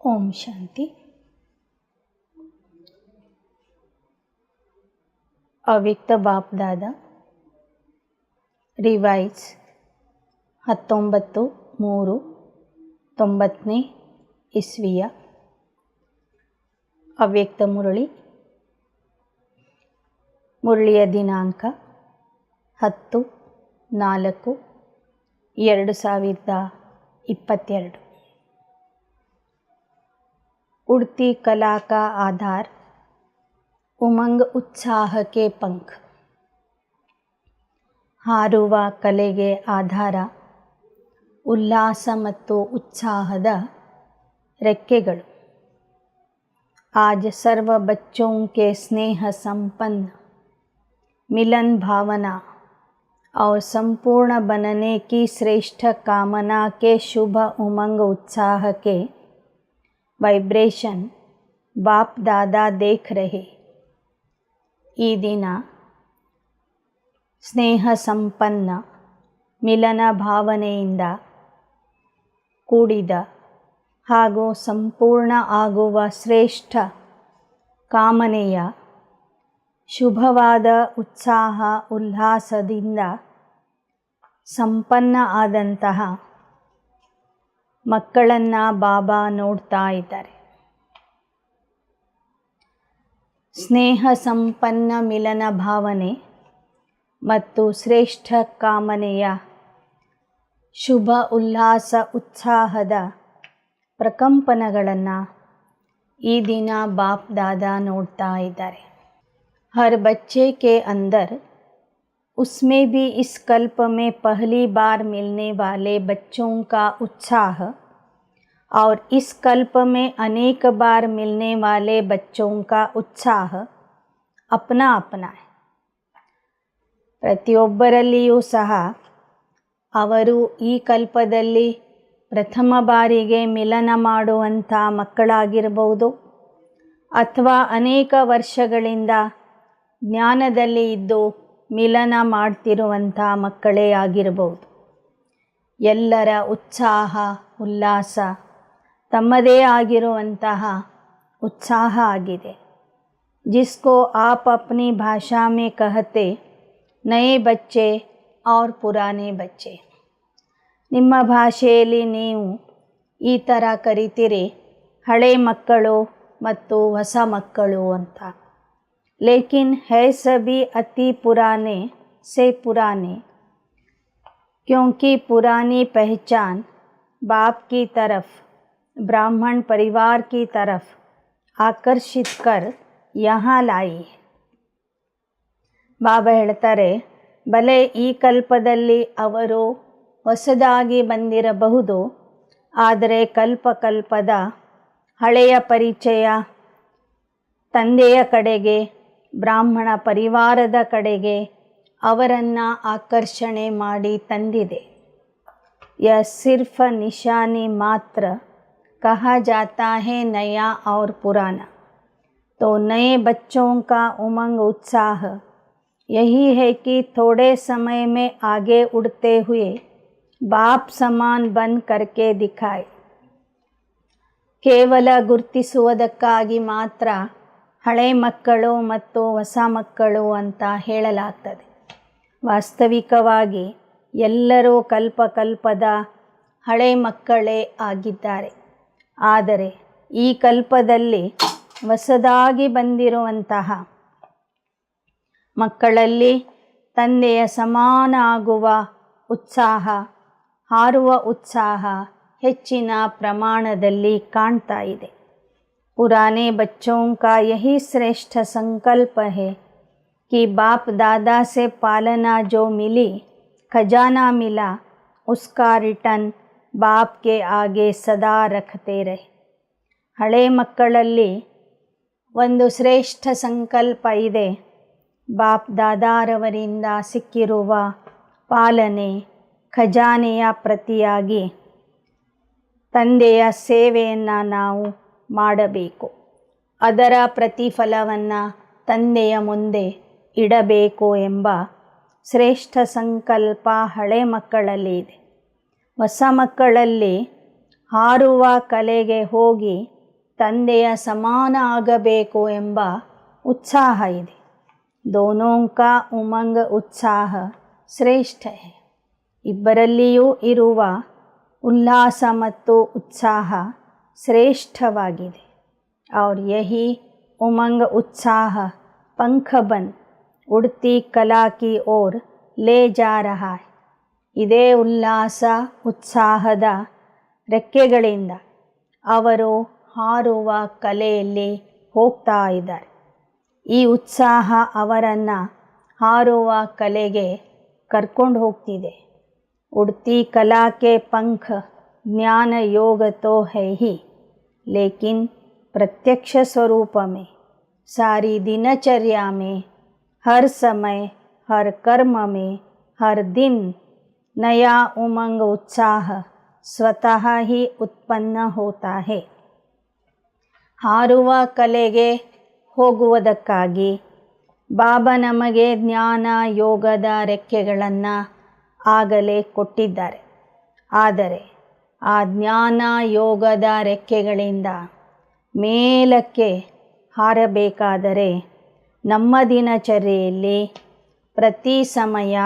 ಓಂ ಶಾಂತಿ. ಅವ್ಯಕ್ತ ಬಾಪ್ದಾದ ರಿವೈಸ್ 19/3/90 ಇಸ್ವಿಯ ಅವ್ಯಕ್ತ ಮುರಳಿಯ ದಿನಾಂಕ 10/4/2022. उड़ती कला का आधार उमंग उत्साह के पंख. ಹಾರುವ ಕಲೆಗೆ ಆಧಾರ ಉಲ್ಲಾಸ ಮತ್ತು ಉತ್ಸಾಹದ ರೆಕ್ಕೆಗಳು. आज सर्व बच्चों के स्नेह संपन्न मिलन भावना और संपूर्ण बनने की श्रेष्ठ कामना के शुभ उमंग उत्साह के वाइब्रेशन बाप दादा देख रहे. ಈ ದಿನ ಸ್ನೇಹ ಸಂಪನ್ನ ಮಿಲನ ಭಾವನೆಯಿಂದ ಕೂಡಿದ ಹಾಗೂ ಸಂಪೂರ್ಣ ಆಗುವ ಶ್ರೇಷ್ಠ ಕಾಮನೆಯ ಶುಭವಾದ ಉತ್ಸಾಹ ಉಲ್ಲಾಸದಿಂದ ಸಂಪನ್ನ ಆದಂತಹ ಮಕ್ಕಳನ್ನು ಬಾಬಾ ನೋಡ್ತಾ ಇದ್ದಾರೆ. ಸ್ನೇಹ ಸಂಪನ್ನ ಮಿಲನ ಭಾವನೆ ಮತ್ತು ಶ್ರೇಷ್ಠ ಕಾಮನೆಯ ಶುಭ ಉಲ್ಲಾಸ ಉತ್ಸಾಹದ ಪ್ರಕಂಪನಗಳನ್ನು ಈ ದಿನ ಬಾಪ್ ದಾದಾ ನೋಡ್ತಾ ಇದ್ದಾರೆ. हर बच्चे के अंदर उसमें भी इस कल्प में पहली बार मिलने वाले बच्चों का उत्साह और इस कल्प में अनेक बार मिलने वाले बच्चों का उत्साह अपना अपना है. ಪ್ರತಿಯೊಬ್ಬರಲ್ಲಿಯೂ ಸಹ ಅವರು ಈ ಕಲ್ಪದಲ್ಲಿ ಪ್ರಥಮ ಬಾರಿಗೆ ಮಿಲನ ಮಾಡುವಂಥ ಮಕ್ಕಳಾಗಿರಬಹುದು ಅಥವಾ ಅನೇಕ ವರ್ಷಗಳಿಂದ ಜ್ಞಾನದಲ್ಲಿ ಇದ್ದು ಮಿಲನ ಮಾಡ್ತಿರುವಂಥ ಮಕ್ಕಳೇ ಆಗಿರಬಹುದು. ಎಲ್ಲರ ಉತ್ಸಾಹ ಉಲ್ಲಾಸ ತಮ್ಮದೇ ಆಗಿರುವಂತಹ उत्साह आಗಿದೆ. जिसको आप अपनी भाषा में कहते नए बच्चे और पुराने बच्चे. ನಿಮ್ಮ ಭಾಷೆಯಲ್ಲಿ ನೀವು ಈ ಥರ ಕರಿತೀರಿ ಹಳೆ ಮಕ್ಕಳು ಮತ್ತು ಹೊಸ ಮಕ್ಕಳು ಅಂತ. लेकिन है सभी अति पुराने से पुराने, क्योंकि पुरानी पहचान बाप की तरफ ब्राह्मण परिवार की तरफ आकर्षित कर यहाँ लाई. ಬಾಬಾ ಹೇಳ್ತಾರೆ, ಭಲೆ ಈ ಕಲ್ಪದಲ್ಲಿ ಅವರು ಹೊಸದಾಗಿ ಬಂದಿರಬಹುದು, ಆದರೆ ಕಲ್ಪದ ಹಳೆಯ ಪರಿಚಯ ತಂದೆಯ ಕಡೆಗೆ ಬ್ರಾಹ್ಮಣ ಪರಿವಾರದ ಕಡೆಗೆ ಅವರನ್ನು ಆಕರ್ಷಣೆ ಮಾಡಿ ತಂದಿದೆ. यह सिर्फ निशानी मात्र कहा जाता है नया और पुराना. तो नए बच्चों का उमंग उत्साह यही है कि थोड़े समय में आगे उड़ते हुए बाप समान बन करके दिखाए. ಕೇವಲ ಗುರುತಿಸುವುದಕ್ಕಾಗಿ ಮಾತ್ರ ಹಳೆ ಮಕ್ಕಳು ಮತ್ತು ಹೊಸ ಮಕ್ಕಳು ಅಂತ ಹೇಳಲಾಗ್ತದೆ. ವಾಸ್ತವಿಕವಾಗಿ ಎಲ್ಲರೂ ಕಲ್ಪದ ಹಳೆ ಮಕ್ಕಳೇ ಆಗಿದ್ದಾರೆ. ಆದರೆ ಈ ಕಲ್ಪದಲ್ಲಿ ಹೊಸದಾಗಿ ಬಂದಿರುವಂತಹ ಮಕ್ಕಳಲ್ಲಿ ತಂದೆಯ ಸಮಾನ ಆಗುವ ಉತ್ಸಾಹ ಹಾರುವ ಉತ್ಸಾಹ ಹೆಚ್ಚಿನ ಪ್ರಮಾಣದಲ್ಲಿ ಕಾಣ್ತಾ ಇದೆ. पुराने बच्चों का यही श्रेष्ठ संकल्प है कि बाप दादा से पालना जो मिली खजाना मिला उसका रिटर्न बाप के आगे सदा रखते रहे. ಹಳೆ ಮಕ್ಕಳಲ್ಲಿ ಒಂದು ಶ್ರೇಷ್ಠ ಸಂಕಲ್ಪ ಇದೆ. ಬಾಪ್ ದಾದಾರವರಿಂದ ಸಿಕ್ಕಿರುವ ಪಾಲನೆ ಖಜಾನೆಯ ಪ್ರತಿಯಾಗಿ ತಂದೆಯ ಸೇವೆಯನ್ನು ನಾವು ಮಾಡಬೇಕು. ಅದರ ಪ್ರತಿಫಲವನ್ನು ತಂದೆಯ ಮುಂದೆ ಇಡಬೇಕು ಎಂಬ ಶ್ರೇಷ್ಠ ಸಂಕಲ್ಪ ಹಳೆ ಮಕ್ಕಳಲ್ಲಿ ಇದೆ. ಹೊಸ ಮಕ್ಕಳಲ್ಲಿ ಹಾರುವ ಕಲೆಗೆ ಹೋಗಿ ತಂದೆಯ ಸಮಾನ ಆಗಬೇಕು ಎಂಬ ಉತ್ಸಾಹ ಇದೆ. दोनों का उमंग उत्साह ಶ್ರೇಷ್ಠ है. ಇಬ್ಬರಲ್ಲಿಯೂ ಇರುವ ಉಲ್ಲಾಸ ಮತ್ತು ಉತ್ಸಾಹ ಶ್ರೇಷ್ಠವಾಗಿದೆ. और यही उमंग उत्साह पंख बन उड़ती कला की ओर ले जा रहा है. ಇದೇ ಉಲ್ಲಾಸ ಉತ್ಸಾಹದ ರೆಕ್ಕೆಗಳಿಂದ ಅವರು ಹಾರುವ ಕಲೆಯಲ್ಲಿ ಹೋಗ್ತಾ ಇದ್ದಾರೆ. ಈ ಉತ್ಸಾಹ ಅವರನ್ನು ಹಾರುವ ಕಲೆಗೆ ಕರ್ಕೊಂಡು ಹೋಗ್ತಿದೆ. उड़ती कला के पंख ज्ञान योग तो है ही, लेकिन प्रत्यक्ष स्वरूप में सारी दिनचर्या में हर समय हर कर्म में हर दिन नया उमंग उत्साह स्वतः ही उत्पन्न होता है. ಹಾರುವ ಕಲೆಗೆ ಹೋಗುವುದಕ್ಕಾಗಿ ಬಾಬಾ ನಮಗೆ ಜ್ಞಾನ ಯೋಗದ ರೆಕ್ಕೆಗಳನ್ನು ಆಗಲೇ ಕೊಟ್ಟಿದ್ದಾರೆ. ಆದರೆ ಆ ಜ್ಞಾನ ಯೋಗದ ರೆಕ್ಕೆಗಳಿಂದ ಮೇಲಕ್ಕೆ ಹಾರಬೇಕಾದರೆ ನಮ್ಮ ದಿನಚರ್ಯೆಯಲ್ಲಿ ಪ್ರತಿ ಸಮಯ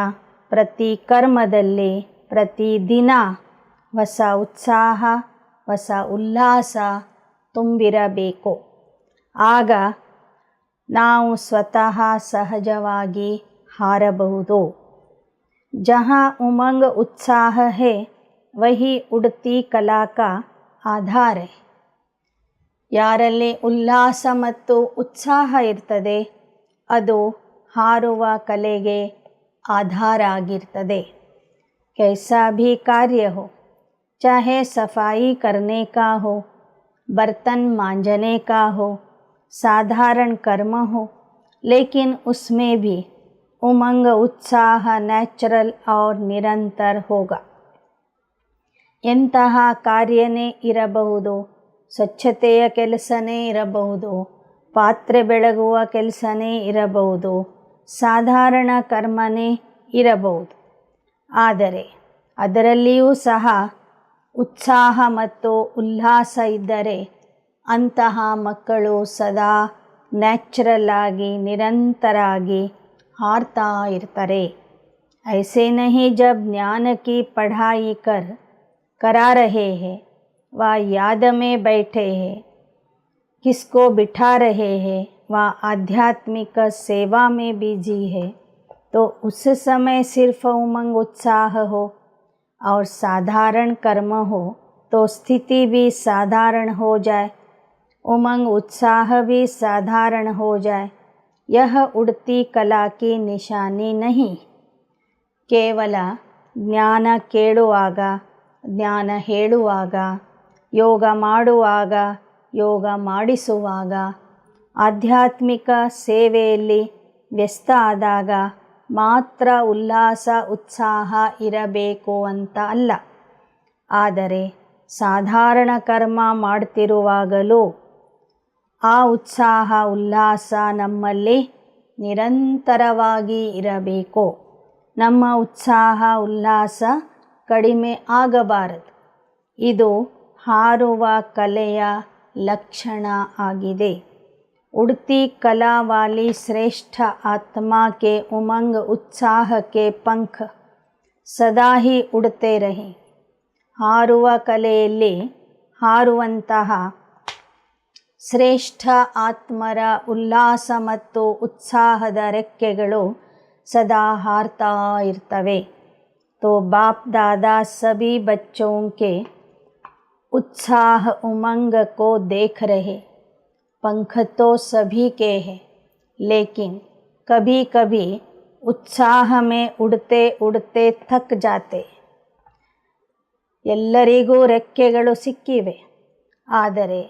ಪ್ರತಿ ಕರ್ಮದಲ್ಲಿ ಪ್ರತಿದಿನ ಹೊಸ ಉತ್ಸಾಹ ಹೊಸ ಉಲ್ಲಾಸ ತುಂಬಿರಬೇಕು. ಆಗ ನಾವು ಸ್ವತಃ ಸಹಜವಾಗಿ ಹಾರಬಹುದು. जहाँ उमंग उत्साह है वही उड़ती कला का आधार है. ಯಾರಲ್ಲಿ ಉಲ್ಲಾಸ ಮತ್ತು ಉತ್ಸಾಹ ಇರ್ತದೆ ಅದು ಹಾರುವ ಕಲೆಗೆ ಆಧಾರ ಆಗಿರ್ತದೆ. कैसा भी कार्य हो, चाहे सफाई करने का हो, बर्तन मांजने का हो, साधारण कर्म हो, लेकिन उसमें भी उमंग उत्साह ನ್ಯಾಚುರಲ್ और ನಿರಂತರ ಹೋಗ. ಎಂತಹ ಕಾರ್ಯನೇ ಇರಬಹುದು, ಸ್ವಚ್ಛತೆಯ ಕೆಲಸನೇ ಇರಬಹುದು, ಪಾತ್ರೆ ಬೆಳಗುವ ಕೆಲಸನೇ ಇರಬಹುದು, ಸಾಧಾರಣ ಕರ್ಮನೇ ಇರಬಹುದು. ಆದರೆ ಅದರಲ್ಲಿಯೂ ಸಹ ಉತ್ಸಾಹ ಮತ್ತು ಉಲ್ಲಾಸ ಇದ್ದರೆ ಅಂತಹ ಮಕ್ಕಳು ಸದಾ ನ್ಯಾಚುರಲ್ ಆಗಿ ನಿರಂತರಾಗಿ हारता इरतारे. ऐसे नहीं जब ज्ञान की पढ़ाई करा रहे हैं व याद में बैठे हैं, किसको बिठा रहे हैं व आध्यात्मिक सेवा में बिजी है, तो उस समय सिर्फ उमंग उत्साह हो और साधारण कर्म हो तो स्थिति भी साधारण हो जाए, उमंग उत्साह भी साधारण हो जाए. यह उड़ती कला की निशानी नहीं. ಕೇವಲ ಜ್ಞಾನ ಕೇಳುವಾಗ ಜ್ಞಾನ ಹೇಳುವಾಗ ಯೋಗ ಮಾಡುವಾಗ ಯೋಗ ಮಾಡಿಸುವಾಗ ಆಧ್ಯಾತ್ಮಿಕ ಸೇವೆಯಲ್ಲಿ ವ್ಯಸ್ತ ಆದಾಗ ಮಾತ್ರ ಉಲ್ಲಾಸ ಉತ್ಸಾಹ ಇರಬೇಕು ಅಂತ ಅಲ್ಲ. ಆದರೆ ಸಾಧಾರಣ ಕರ್ಮ ಮಾಡ್ತಿರುವಾಗಲೂ ಆ ಉತ್ಸಾಹ ಉಲ್ಲಾಸ ನಮ್ಮಲ್ಲಿ ನಿರಂತರವಾಗಿ ಇರಬೇಕು. ನಮ್ಮ ಉತ್ಸಾಹ ಉಲ್ಲಾಸ ಕಡಿಮೆ ಆಗಬಾರದು. ಇದು ಹಾರುವ ಕಲೆಯ ಲಕ್ಷಣ ಆಗಿದೆ. उड़ती कला वाली श्रेष्ठ आत्मा के उमंग उत्साह के पंख सदा ही उड़ते रहे. ಹಾರುವ ಕಲೆಯಲ್ಲಿ ಹಾರುವಂತಹ ಶ್ರೇಷ್ಠ ಆತ್ಮರ ಉಲ್ಲಾಸ ಮತ್ತು ಉತ್ಸಾಹದ ರೆಕ್ಕೆಗಳು ಸದಾ ಹಾರ್ತಾ ಇರ್ತವೆ. तो बाप दादा सभी बच्चों के उत्साह उमंग को देख रहे. पंख तो सभी के हैं, लेकिन कभी कभी उत्साह में उड़ते उड़ते थक जाते. ಎಲ್ಲರಿಗೂ ರೆಕ್ಕೆಗಳು ಸಿಕ್ಕಿವೆ, ಆದರೆ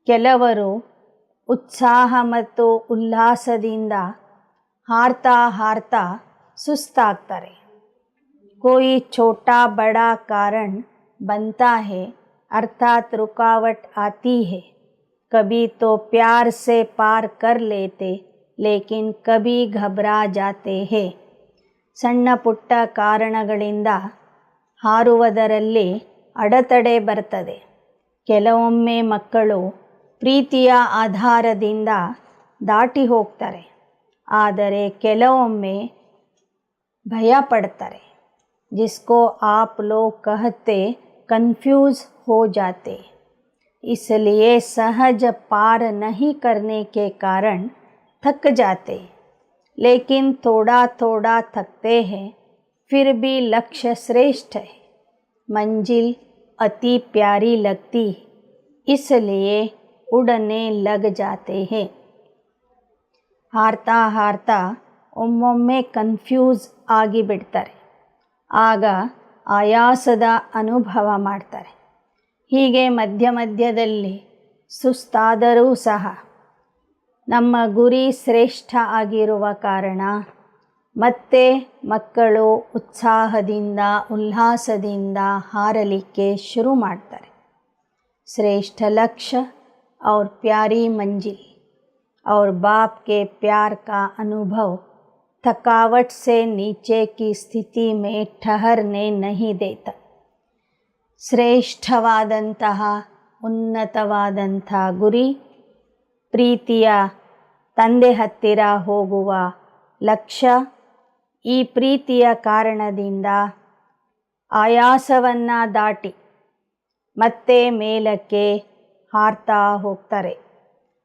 ಕೆಲವರು ಉತ್ಸಾಹ ಮತ್ತು ಉಲ್ಲಾಸದಿಂದ ಹಾರ್ತಾ ಹಾರ್ತಾ ಸುಸ್ತಾಗ್ತಾರೆ. कोई छोटा बड़ा कारण बनता है, अर्थात रुकावट आती है. कभी तो प्यार से पार कर लेते, लेकिन कभी घबरा जाते हैं. ಸಣ್ಣ ಪುಟ್ಟ ಕಾರಣಗಳಿಂದ ಹಾರುವುದರಲ್ಲಿ ಅಡೆತಡೆ ಬರ್ತದೆ. ಕೆಲವೊಮ್ಮೆ ಮಕ್ಕಳು ಪ್ರೀತಿಯ ಆಧಾರದಿಂದ ದಾಟಿ ಹೋಗ್ತಾರೆ. ಆದರೆ ಕೆಲವೊಮ್ಮೆ ಭಯ ಪಡ್ತಾರೆ. जिसको आप लोग कहते कंफ्यूज हो जाते, इसलिए सहज पार नहीं करने के कारण थक जाते. लेकिन थोड़ा थोड़ा थकते हैं, फिर भी लक्ष्य श्रेष्ठ है. मंजिल अति प्यारी लगती, इसलिए उड़ने लग जाते हैं. ಹಾರ್ತಾ ಹಾರ್ತಾ ಒಮ್ಮೊಮ್ಮೆ ಕನ್ಫ್ಯೂಸ್ ಆಗಿಬಿಡ್ತಾರೆ. ಆಗ ಆಯಾಸದ ಅನುಭವ ಮಾಡ್ತಾರೆ. ಹೀಗೆ ಮಧ್ಯ ಮಧ್ಯದಲ್ಲಿ ಸುಸ್ತಾದರೂ ಸಹ ನಮ್ಮ ಗುರಿ ಶ್ರೇಷ್ಠ ಆಗಿರುವ ಕಾರಣ ಮತ್ತೆ ಮಕ್ಕಳು ಉತ್ಸಾಹದಿಂದ ಉಲ್ಲಾಸದಿಂದ ಹಾರಲಿಕ್ಕೆ ಶುರು ಮಾಡ್ತಾರೆ. ಶ್ರೇಷ್ಠ लक्ष्य और प्यारी मंजिल और बाप के प्यार का अनुभव थकावट से नीचे की स्थिति में ठहरने नहीं देता. ಶ್ರೇಷ್ಠವಾದಂತಹ ಉನ್ನತವಾದಂಥ ಗುರಿ, ಪ್ರೀತಿಯ ತಂದೆ ಹತ್ತಿರ ಹೋಗುವ ಲಕ್ಷ್ಯ, ಈ ಪ್ರೀತಿಯ ಕಾರಣದಿಂದ ಆಯಾಸವನ್ನು ದಾಟಿ ಮತ್ತೆ ಮೇಲಕ್ಕೆ ಹಾರ್ತಾ ಹೋಗ್ತಾರೆ.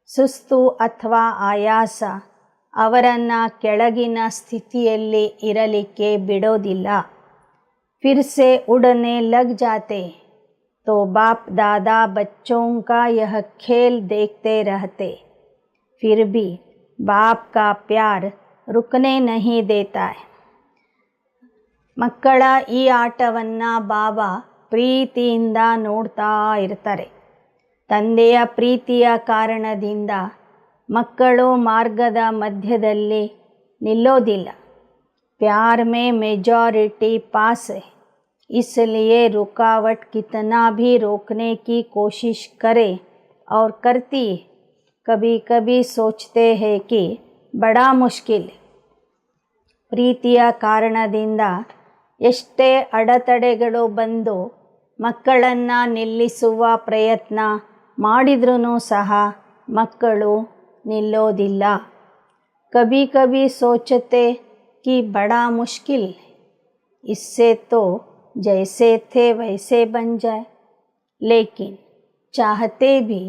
ಸುಸ್ತು ಅಥವಾ ಆಯಾಸ ಅವರನ್ನು ಕೆಳಗಿನ ಸ್ಥಿತಿಯಲ್ಲಿ ಇರಲಿಕ್ಕೆ ಬಿಡೋದಿಲ್ಲ. फिर से उड़ने लग जाते, तो बाप दादा बच्चों का यह खेल देखते रहते. फिर भी बाप का प्यार रुकने नहीं देता है. ಮಕ್ಕಳ ಈ ಆಟವನ್ನು ಬಾಬಾ ಪ್ರೀತಿಯಿಂದ ನೋಡ್ತಾ ಇರ್ತಾರೆ. ತಂದೆಯ ಪ್ರೀತಿಯ ಕಾರಣದಿಂದ ಮಕ್ಕಳು ಮಾರ್ಗದ ಮಧ್ಯದಲ್ಲಿ ನಿಲ್ಲೋದಿಲ್ಲ. प्यार में मेजॉरिटी पास है, इसलिए रुकावट कितना भी रोकने की कोशिश करे और करती है. कभी कभी सोचते हैं कि बड़ा मुश्किल है. ಪ್ರೀತಿಯ ಕಾರಣದಿಂದ ಎಷ್ಟೇ ಅಡೆತಡೆಗಳು ಬಂದು ಮಕ್ಕಳನ್ನು ನಿಲ್ಲಿಸುವ ಪ್ರಯತ್ನ ಮಾಡಿದ್ರೂ ಸಹ ಮಕ್ಕಳು ನಿಲ್ಲೋದಿಲ್ಲ. ಕಭಿ ಕಭಿ ಸೋಚತೆ कि बड़ा मुश्किल है, इससे तो जैसे थे वैसे बन जाए. लेकिन चाहते भी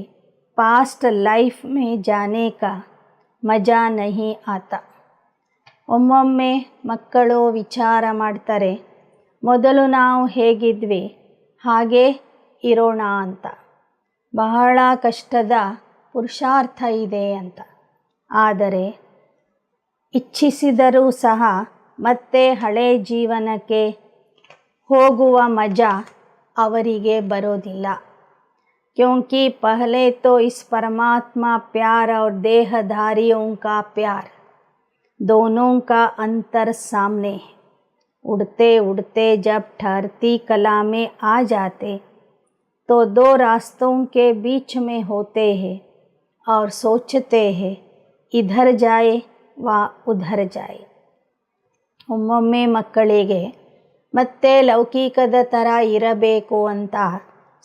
पास्ट लाइफ में जाने का मज़ा नहीं आता. ಒಮ್ಮೊಮ್ಮೆ ಮಕ್ಕಳು ವಿಚಾರ ಮಾಡ್ತಾರೆ, ಮೊದಲು ನಾವು ಹೇಗಿದ್ವಿ ಹಾಗೆ ಇರೋಣ ಅಂತ. ಬಹಳ ಕಷ್ಟದ ಪುರುಷಾರ್ಥ ಇದೆ ಅಂತ. ಆದರೆ ಇಚ್ಛಿಸಿದರೂ ಸಹ ಮತ್ತೆ ಹಳೆ ಜೀವನಕ್ಕೆ ಹೋಗುವ ಮಜಾ ಅವರಿಗೆ ಬರೋದಿಲ್ಲ. क्योंकि पहले तो इस परमात्मा प्यार और देहधारियों का प्यार, दोनों का अंतर सामने है. उड़ते उड़ते जब ठहरती कला में आ जाते तो दो रास्तों के बीच में होते हैं और सोचते हैं इधर जाए वा ಉಧರ್ ಜಾಯ್. ಒಮ್ಮೊಮ್ಮೆ ಮಕ್ಕಳಿಗೆ ಮತ್ತೆ ಲೌಕಿಕದ ಥರ ಇರಬೇಕು ಅಂತ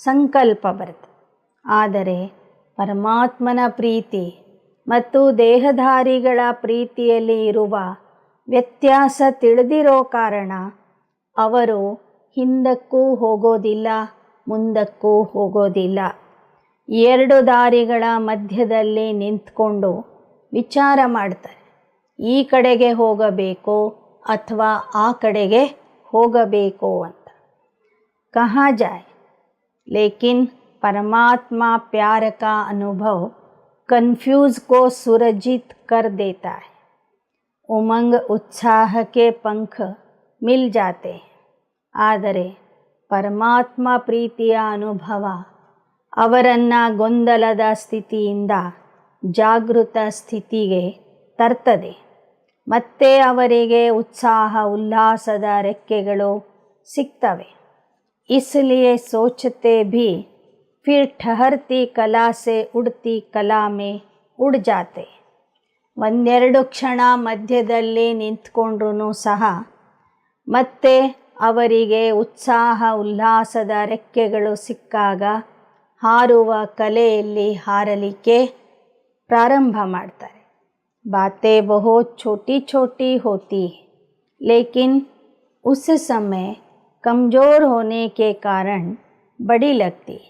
ಸಂಕಲ್ಪ ಬರುತ್ತೆ. ಆದರೆ ಪರಮಾತ್ಮನ ಪ್ರೀತಿ ಮತ್ತು ದೇಹಧಾರಿಗಳ ಪ್ರೀತಿಯಲ್ಲಿ ಇರುವ ವ್ಯತ್ಯಾಸ ತಿಳಿದಿರೋ ಕಾರಣ ಅವರು ಹಿಂದಕ್ಕೂ ಹೋಗೋದಿಲ್ಲ, ಮುಂದಕ್ಕೂ ಹೋಗೋದಿಲ್ಲ. ಎರಡು ದಾರಿಗಳ ಮಧ್ಯದಲ್ಲಿ ನಿಂತ್ಕೊಂಡು ವಿಚಾರ ಮಾಡ್ತಾರೆ, ಈ ಕಡೆಗೆ ಹೋಗಬೇಕು ಅಥವಾ ಆ ಕಡೆಗೆ ಹೋಗಬೇಕು ಅಂತ. ಕहाँ जाए, लेकिन परमात्मा प्यार का अनुभव कन्फ्यूज को सुरजित कर देता है. उमंग उत्साह के पंख मिल जाते हैं. ಆದರೆ ಪರಮಾತ್ಮ ಪ್ರೀತಿಯ ಅನುಭವ ಅವರನ್ನು ಗೊಂದಲದ ಸ್ಥಿತಿಯಿಂದ ಜಾಗೃತ ಸ್ಥಿತಿಗೆ ತರ್ತದೆ. ಮತ್ತೆ ಅವರಿಗೆ ಉತ್ಸಾಹ ಉಲ್ಲಾಸದ ರೆಕ್ಕೆಗಳು ಸಿಗ್ತವೆ. इसलिए सोचते भी फिर ठहरती कला से उड़ती कला में उड़ जाते. ಒಂದೆರಡು ಕ್ಷಣ ಮಧ್ಯದಲ್ಲಿ ನಿಂತ್ಕೊಂಡ್ರೂ ಸಹ ಮತ್ತೆ ಅವರಿಗೆ ಉತ್ಸಾಹ ಉಲ್ಲಾಸದ ರೆಕ್ಕೆಗಳು ಸಿಕ್ಕಾಗ ಹಾರುವ ಕಲೆಯಲ್ಲಿ ಹಾರಲಿಕ್ಕೆ प्रारंभ ಮಾಡ್ತಾರೆ। बातें बहुत छोटी छोटी होती है, लेकिन उस समय कमज़ोर होने के कारण बड़ी लगती है।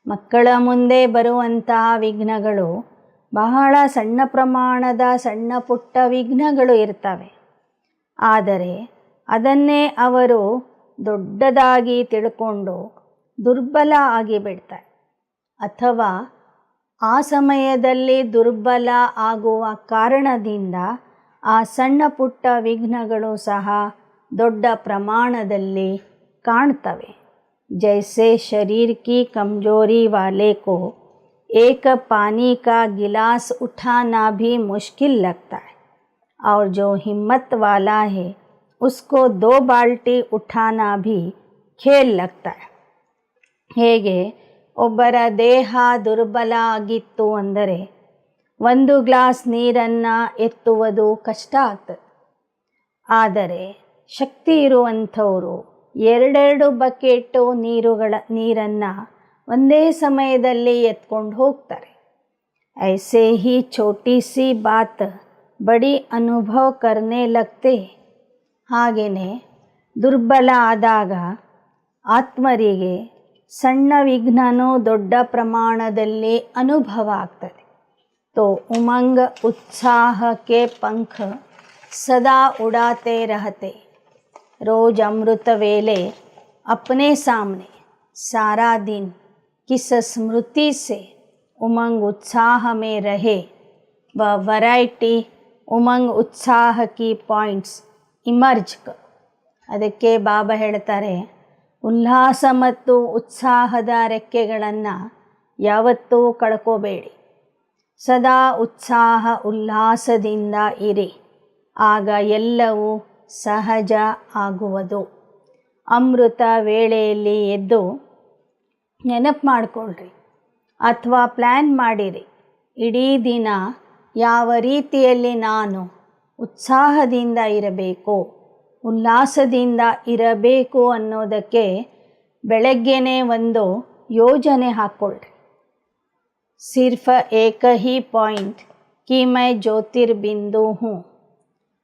ಮಕ್ಕಳ ಮುಂದೆ ಬರುವಂತಹ ವಿಘ್ನಗಳು ಬಹಳ ಸಣ್ಣ ಪ್ರಮಾಣದ ಸಣ್ಣ ಪುಟ್ಟ ವಿಘ್ನಗಳು ಇರ್ತವೆ, ಆದರೆ ಅದನ್ನೇ ಅವರು ದೊಡ್ಡದಾಗಿ ತಿಳ್ಕೊಂಡು ದುರ್ಬಲ ಆಗಿಬಿಡ್ತಾರೆ, ಅಥವಾ ಆ ಸಮಯದಲ್ಲಿ ದುರ್ಬಲ ಆಗುವ ಕಾರಣದಿಂದ ಆ ಸಣ್ಣ ಪುಟ್ಟ ವಿಘ್ನಗಳು ಸಹ ದೊಡ್ಡ ಪ್ರಮಾಣದಲ್ಲಿ ಕಾಣ್ತವೆ। जैसे शरीर की कमजोरी वाले को एक पानी का गिलास उठाना भी मुश्किल लगता है, और जो हिम्मत वाला है उसको 2 बाल्टी उठाना भी खेल लगता है। ಹೇಗೆ ಒಬ್ಬರ ದೇಹ ದುರ್ಬಲ ಆಗಿತ್ತು ಅಂದರೆ 1 ಗ್ಲಾಸ್ ನೀರನ್ನು ಎತ್ತುವುದು ಕಷ್ಟ ಆಗ್ತದೆ, ಆದರೆ ಶಕ್ತಿ ಇರುವಂಥವರು 2 ಬಕೆಟು ನೀರನ್ನು ಒಂದೇ ಸಮಯದಲ್ಲಿ ಎತ್ಕೊಂಡು ಹೋಗ್ತಾರೆ। ऐसे ही छोटी सी बात बड़ी अनुभव करने लगते। ಹಾಗೆಯೇ ದುರ್ಬಲ ಆದಾಗ ಆತ್ಮರಿಗೆ ಸಣ್ಣ ವಿಘ್ನನೂ ದೊಡ್ಡ ಪ್ರಮಾಣದಲ್ಲಿ ಅನುಭವ ಆಗ್ತದೆ। तो उमंग उत्साह के पंख सदा उड़ाते रहते। रोज अमृत वेले अपने सामने सारा दिन किस स्मृति से उमंग उत्साह में रहे, वह वैरायटी उमंग उत्साह की पॉइंट्स इमर्ज कर। ಅದಕ್ಕೆ ಬಾಬಾ ಹೇಳ್ತಾರೆ, ಉಲ್ಲಾಸ ಮತ್ತು ಉತ್ಸಾಹದ ರೆಕ್ಕೆಗಳನ್ನು ಯಾವತ್ತೂ ಕಳ್ಕೋಬೇಡಿ, ಸದಾ ಉತ್ಸಾಹ ಉಲ್ಲಾಸದಿಂದ ಇರಿ, ಆಗ ಎಲ್ಲವೂ ಸಹಜ ಆಗುವುದು। ಅಮೃತ ವೇಳೆಯಲ್ಲಿ ಎದ್ದು ನೆನಪು ಮಾಡಿಕೊಳ್ಳ್ರಿ ಅಥವಾ ಪ್ಲ್ಯಾನ್ ಮಾಡಿರಿ, ಇಡೀ ದಿನ ಯಾವ ರೀತಿಯಲ್ಲಿ ನಾನು ಉತ್ಸಾಹದಿಂದ ಇರಬೇಕು, ಉಲ್ಲಾಸದಿಂದ ಇರಬೇಕು ಅನ್ನೋದಕ್ಕೆ ಬೆಳಗ್ಗೆನೇ ಒಂದು ಯೋಜನೆ ಹಾಕ್ಕೊಳ್ರಿ। सिर्फ एक ही पॉइंट कि मैं ज्योतिर्बिंदु हूँ,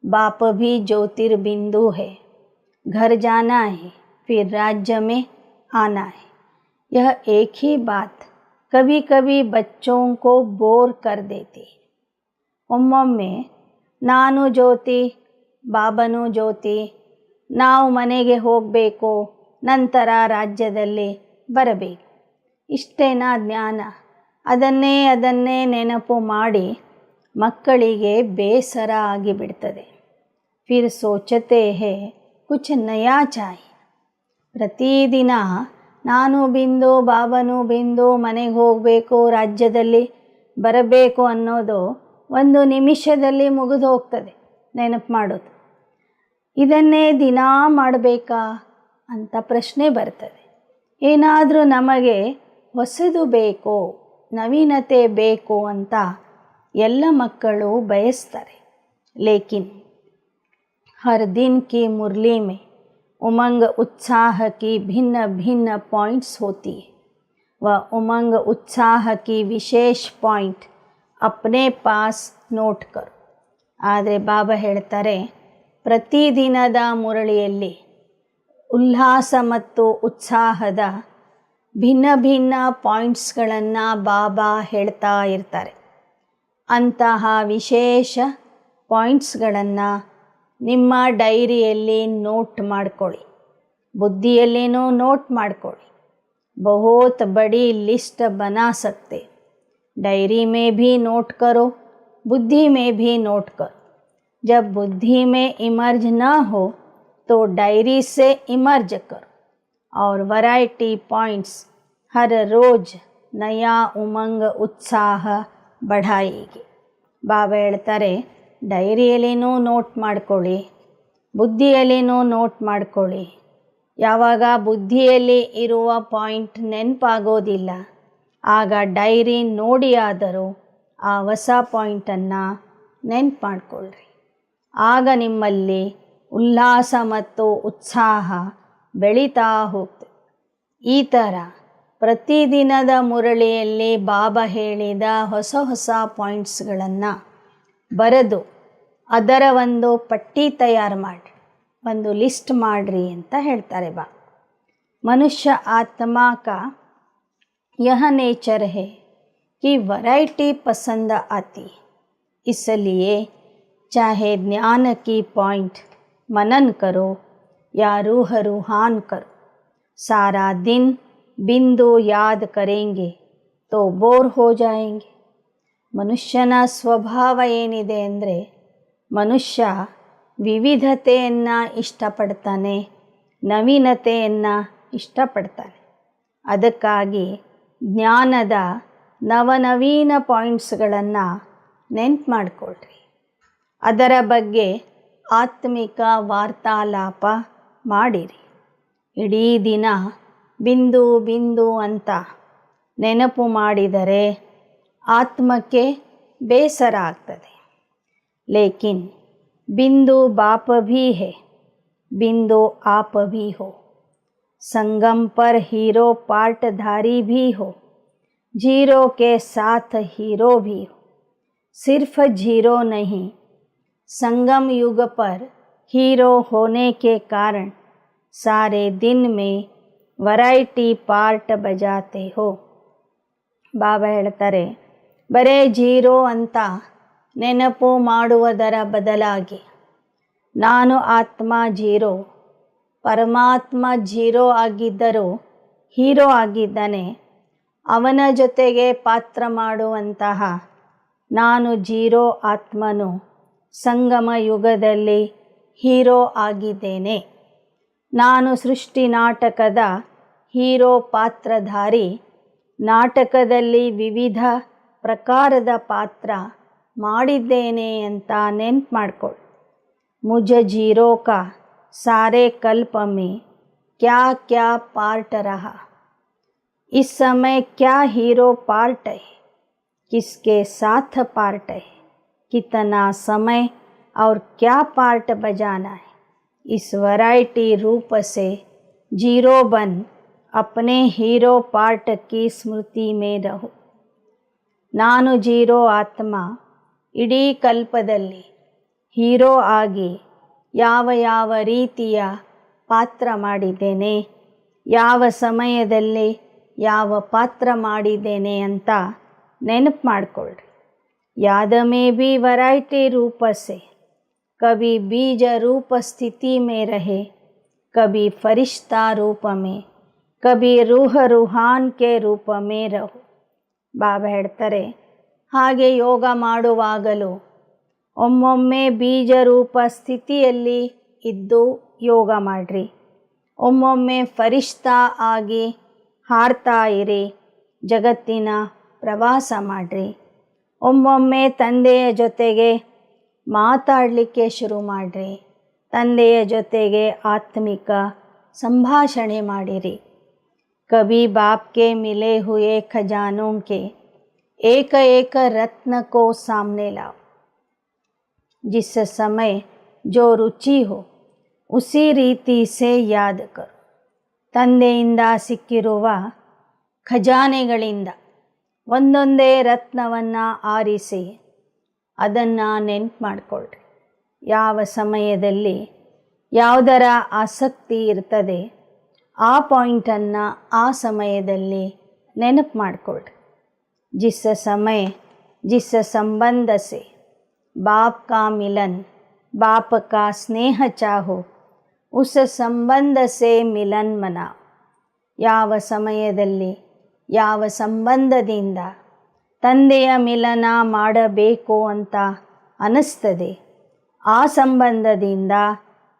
बाप भी ज्योतिर्बिंदु है, घर जाना है फिर राज्य में आना है। यह एक ही बात कभी कभी बच्चों को बोर कर देती है। ಒಮ್ಮೊಮ್ಮೆ ನಾನು ಜ್ಯೋತಿ, ಬಾಬನು ಜ್ಯೋತಿ, ನಾವು ಮನೆಗೆ ಹೋಗಬೇಕು, ನಂತರ ರಾಜ್ಯದಲ್ಲಿ ಬರಬೇಕು, ಇಷ್ಟೇನಾ ಜ್ಞಾನ? ಅದನ್ನೇ ನೆನಪು ಮಾಡಿ ಮಕ್ಕಳಿಗೆ ಬೇಸರ ಆಗಿಬಿಡ್ತದೆ। ಫಿರ್ ಸೋಚತೆ ಹೇ ಕುಚ್ ನಯಾ ಚಾಹಿ। ಪ್ರತಿದಿನ ನಾನು ಬಿಂದು, ಬಾಬನು ಬಿಂದು, ಮನೆಗೆ ಹೋಗಬೇಕು, ರಾಜ್ಯದಲ್ಲಿ ಬರಬೇಕು ಅನ್ನೋದು 1 ನಿಮಿಷದಲ್ಲಿ ಮುಗಿದು ಹೋಗ್ತದೆ ನೆನಪು ಮಾಡೋದು। ಇದನ್ನೇ ದಿನಾ ಮಾಡಬೇಕಾ ಅಂತ ಪ್ರಶ್ನೆ ಬರ್ತದೆ। ಏನಾದರೂ ನಮಗೆ ಹೊಸದು ಬೇಕು, ನವೀನತೆ ಬೇಕು ಅಂತ ಎಲ್ಲ ಮಕ್ಕಳು ಬಯಸ್ತಾರೆ। ಲೇಕಿನ್ ಹರ್ ದಿನ್ ಕಿ ಮುರಳಿ ಮೇ उमंग उत्साह की भिन्न भिन्न पॉइंट्स होती है। वह उमंग उत्साह की विशेष पॉइंट अपने पास ನೋಟ್ ಕರು। ಆದರೆ ಬಾಬಾ ಹೇಳ್ತಾರೆ, ಪ್ರತಿದಿನದ ಮುರಳಿಯಲ್ಲಿ ಉಲ್ಲಾಸ ಮತ್ತು ಉತ್ಸಾಹದ ಭಿನ್ನ ಭಿನ್ನ ಪಾಯಿಂಟ್ಸ್ಗಳನ್ನು ಬಾಬಾ ಹೇಳ್ತಾ ಇರ್ತಾರೆ। ಅಂತಹ ವಿಶೇಷ ಪಾಯಿಂಟ್ಸ್ಗಳನ್ನು ನಿಮ್ಮ ಡೈರಿಯಲ್ಲಿ ನೋಟ್ ಮಾಡ್ಕೊಳ್ಳಿ, ಬುದ್ಧಿಯಲ್ಲಿನೂ ನೋಟ್ ಮಾಡ್ಕೊಳ್ಳಿ। ಬಹುತ್ ಬಡಿ ಲಿಸ್ಟ್ ಬನಾ ಸಕ್ತೆ, डायरी में भी नोट करो, बुद्धि में भी नोट करो। जब बुद्धि में इमर्ज ना हो तो डायरी से इमर्ज करो, और वैरायटी पॉइंट्स हर रोज नया उमंग उत्साह बढ़ाएगी। ಬಾಬಾ ಹೇಳ್ತಾರೆ, ಡೈರಿಯಲ್ಲಿನೂ ನೋಟ್ ಮಾಡ್ಕೊಳ್ಳಿ, ಬುದ್ಧಿಯಲ್ಲಿನೂ ನೋಟ್ ಮಾಡ್ಕೊಳ್ಳಿ। ಯಾವಾಗ ಬುದ್ಧಿಯಲ್ಲಿ ಇರುವ ಪಾಯಿಂಟ್ ನೆನಪಾಗೋದಿಲ್ಲ, ಆಗ ಡೈರಿ ನೋಡಿ ಆದರೂ ಆ ಹೊಸ ಪಾಯಿಂಟನ್ನು ನೆನಪು ಮಾಡಿಕೊಳ್ಳ್ರಿ, ಆಗ ನಿಮ್ಮಲ್ಲಿ ಉಲ್ಲಾಸ ಮತ್ತು ಉತ್ಸಾಹ ಬೆಳೀತಾ ಹೋಗ್ತದೆ। ಈ ಥರ ಪ್ರತಿದಿನದ ಮುರಳಿಯಲ್ಲಿ ಬಾಬಾ ಹೇಳಿದ ಹೊಸ ಹೊಸ ಪಾಯಿಂಟ್ಸ್ಗಳನ್ನು ಬರೆದು ಅದರ ಒಂದು ಪಟ್ಟಿ ತಯಾರು ಮಾಡಿರಿ, ಒಂದು ಲಿಸ್ಟ್ ಮಾಡಿರಿ ಅಂತ ಹೇಳ್ತಾರೆ ಬಾ. मनुष्य आत्मा का यह नेचर है कि वैरायटी पसंद आती, इसलिए चाहे ज्ञान की पॉइंट मनन करो या रूहान करो, सारा दिन बिंदु याद करेंगे तो बोर हो जाएंगे. ಮನುಷ್ಯನ ಸ್ವಭಾವ ಏನಿದೆ ಅಂದರೆ, ಮನುಷ್ಯ ವಿವಿಧತೆಯನ್ನು ಇಷ್ಟಪಡ್ತಾನೆ, ನವೀನತೆಯನ್ನು ಇಷ್ಟಪಡ್ತಾನೆ. ಅದಕ್ಕಾಗಿ ಜ್ಞಾನದ ನವನವೀನ ಪಾಯಿಂಟ್ಸ್ಗಳನ್ನು ನೆನ್ಪು ಮಾಡಿಕೊಳ್ರಿ. ಅದರ ಬಗ್ಗೆ ಆತ್ಮಿಕ ವಾರ್ತಾಲಾಪ ಮಾಡಿರಿ. ಇಡೀ ದಿನ ಬಿಂದು ಬಿಂದು ಅಂತ ನೆನಪು ಮಾಡಿದರೆ ಆತ್ಮಕ್ಕೆ ಬೇಸರ ಆಗ್ತದೆ. ಲೇಕಿನ್ बिंदु बाप भी है, बिंदु आप भी हो. संगम पर हीरो पार्टधारी भी हो, जीरो के साथ हीरो भी हो. सिर्फ जीरो नहीं, संगम युग पर हीरो होने के कारण सारे दिन में वैरायटी पार्ट बजाते हो. ಬಾಬಾ ಹೇಳ್ತಾರೆ, ಬರೇ ಜೀರೋ ಅಂತ ನೆನಪು ಮಾಡುವುದರ ಬದಲಾಗಿ ನಾನು ಆತ್ಮ ಜೀರೋ, ಪರಮಾತ್ಮ ಜೀರೋ ಆಗಿದ್ದರೂ ಹೀರೋ ಆಗಿದ್ದಾನೆ, ಅವನ ಜೊತೆಗೆ ಪಾತ್ರ ಮಾಡುವಂತಹ ನಾನು ಜೀರೋ ಆತ್ಮನು ಸಂಗಮ ಯುಗದಲ್ಲಿ ಹೀರೋ ಆಗಿದ್ದೇನೆ. ನಾನು ಸೃಷ್ಟಿ ನಾಟಕದ ಹೀರೋ ಪಾತ್ರಧಾರಿ, ನಾಟಕದಲ್ಲಿ ವಿವಿಧ ಪ್ರಕಾರದ ಪಾತ್ರ ಮಾಡಿದ್ದೇನೆ ಅಂತ ನೆನ್ಪು ಮಾಡ್ಕೊಳ್ಳಿ. ಮುझ जीरो का सारे कल्प में क्या क्या पार्ट रहा, इस समय क्या हीरो पार्ट है, किसके साथ पार्ट है, कितना समय और क्या पार्ट बजाना है. इस वैरायटी रूप से जीरो बन अपने हीरो पार्ट की स्मृति में रहो. ನಾನು ಜೀರೋ ಆತ್ಮ ಇಡೀ ಕಲ್ಪದಲ್ಲಿ ಹೀರೋ ಆಗಿ ಯಾವ ಯಾವ ರೀತಿಯ ಪಾತ್ರ ಮಾಡಿದ್ದೇನೆ, ಯಾವ ಸಮಯದಲ್ಲಿ ಯಾವ ಪಾತ್ರ ಮಾಡಿದ್ದೇನೆ ಅಂತ ನೆನಪು ಮಾಡಿಕೊಳ್ಳ್ರಿ. याद में भी वैरायटी रूप से कभी बीज रूप स्थिति में रहे, कभी फरिश्ता रूप में, कभी रूहान के रूप में रहो. ಬಾಬಾ ಹೇಳ್ತಾರೆ, ಹಾಗೆ ಯೋಗ ಮಾಡುವಾಗಲೂ ಒಮ್ಮೊಮ್ಮೆ ಬೀಜರೂಪ ಸ್ಥಿತಿಯಲ್ಲಿ ಇದ್ದು ಯೋಗ ಮಾಡಿರಿ, ಒಮ್ಮೊಮ್ಮೆ ಫರಿಷ್ತಾ ಆಗಿ ಹಾರ್ತಾ ಇರಿ, ಜಗತ್ತಿನ ಪ್ರವಾಸ ಮಾಡಿರಿ, ಒಮ್ಮೊಮ್ಮೆ ತಂದೆಯ ಜೊತೆಗೆ ಮಾತಾಡಲಿಕ್ಕೆ ಶುರು ಮಾಡಿರಿ, ತಂದೆಯ ಜೊತೆಗೆ ಆತ್ಮಿಕ ಸಂಭಾಷಣೆ ಮಾಡಿರಿ. कभी बाप के मिले हुए खजानों के एक एक रत्न को सामने लाओ. जिस समय जो रुचि हो उसी ರೀತಿ से याद करो. ತಂದೆಯಿಂದ ಸಿಕ್ಕಿರುವ ಖಜಾನೆಗಳಿಂದ ಒಂದೊಂದೇ ರತ್ನವನ್ನು ಆರಿಸಿ ಅದನ್ನು ನೆನ್ಪು ಮಾಡಿಕೊಳ್ಳ್ರಿ. ಯಾವ ಸಮಯದಲ್ಲಿ ಯಾವುದರ ಆಸಕ್ತಿ ಇರ್ತದೆ ಆ ಪಾಯಿಂಟನ್ನು ಆ ಸಮಯದಲ್ಲಿ ನೆನಪು ಮಾಡಿಕೊಳ್ಳ್ರಿ. जिस समय जिस संबंध से बाप का मिलन, बाप का स्नेह चाहो, उस संबंध से मिलन मनाओ. ಯಾವ ಸಮಯದಲ್ಲಿ ಯಾವ ಸಂಬಂಧದಿಂದ ತಂದೆಯ ಮಿಲನ ಮಾಡಬೇಕು ಅಂತ ಅನಿಸ್ತದೆ ಆ ಸಂಬಂಧದಿಂದ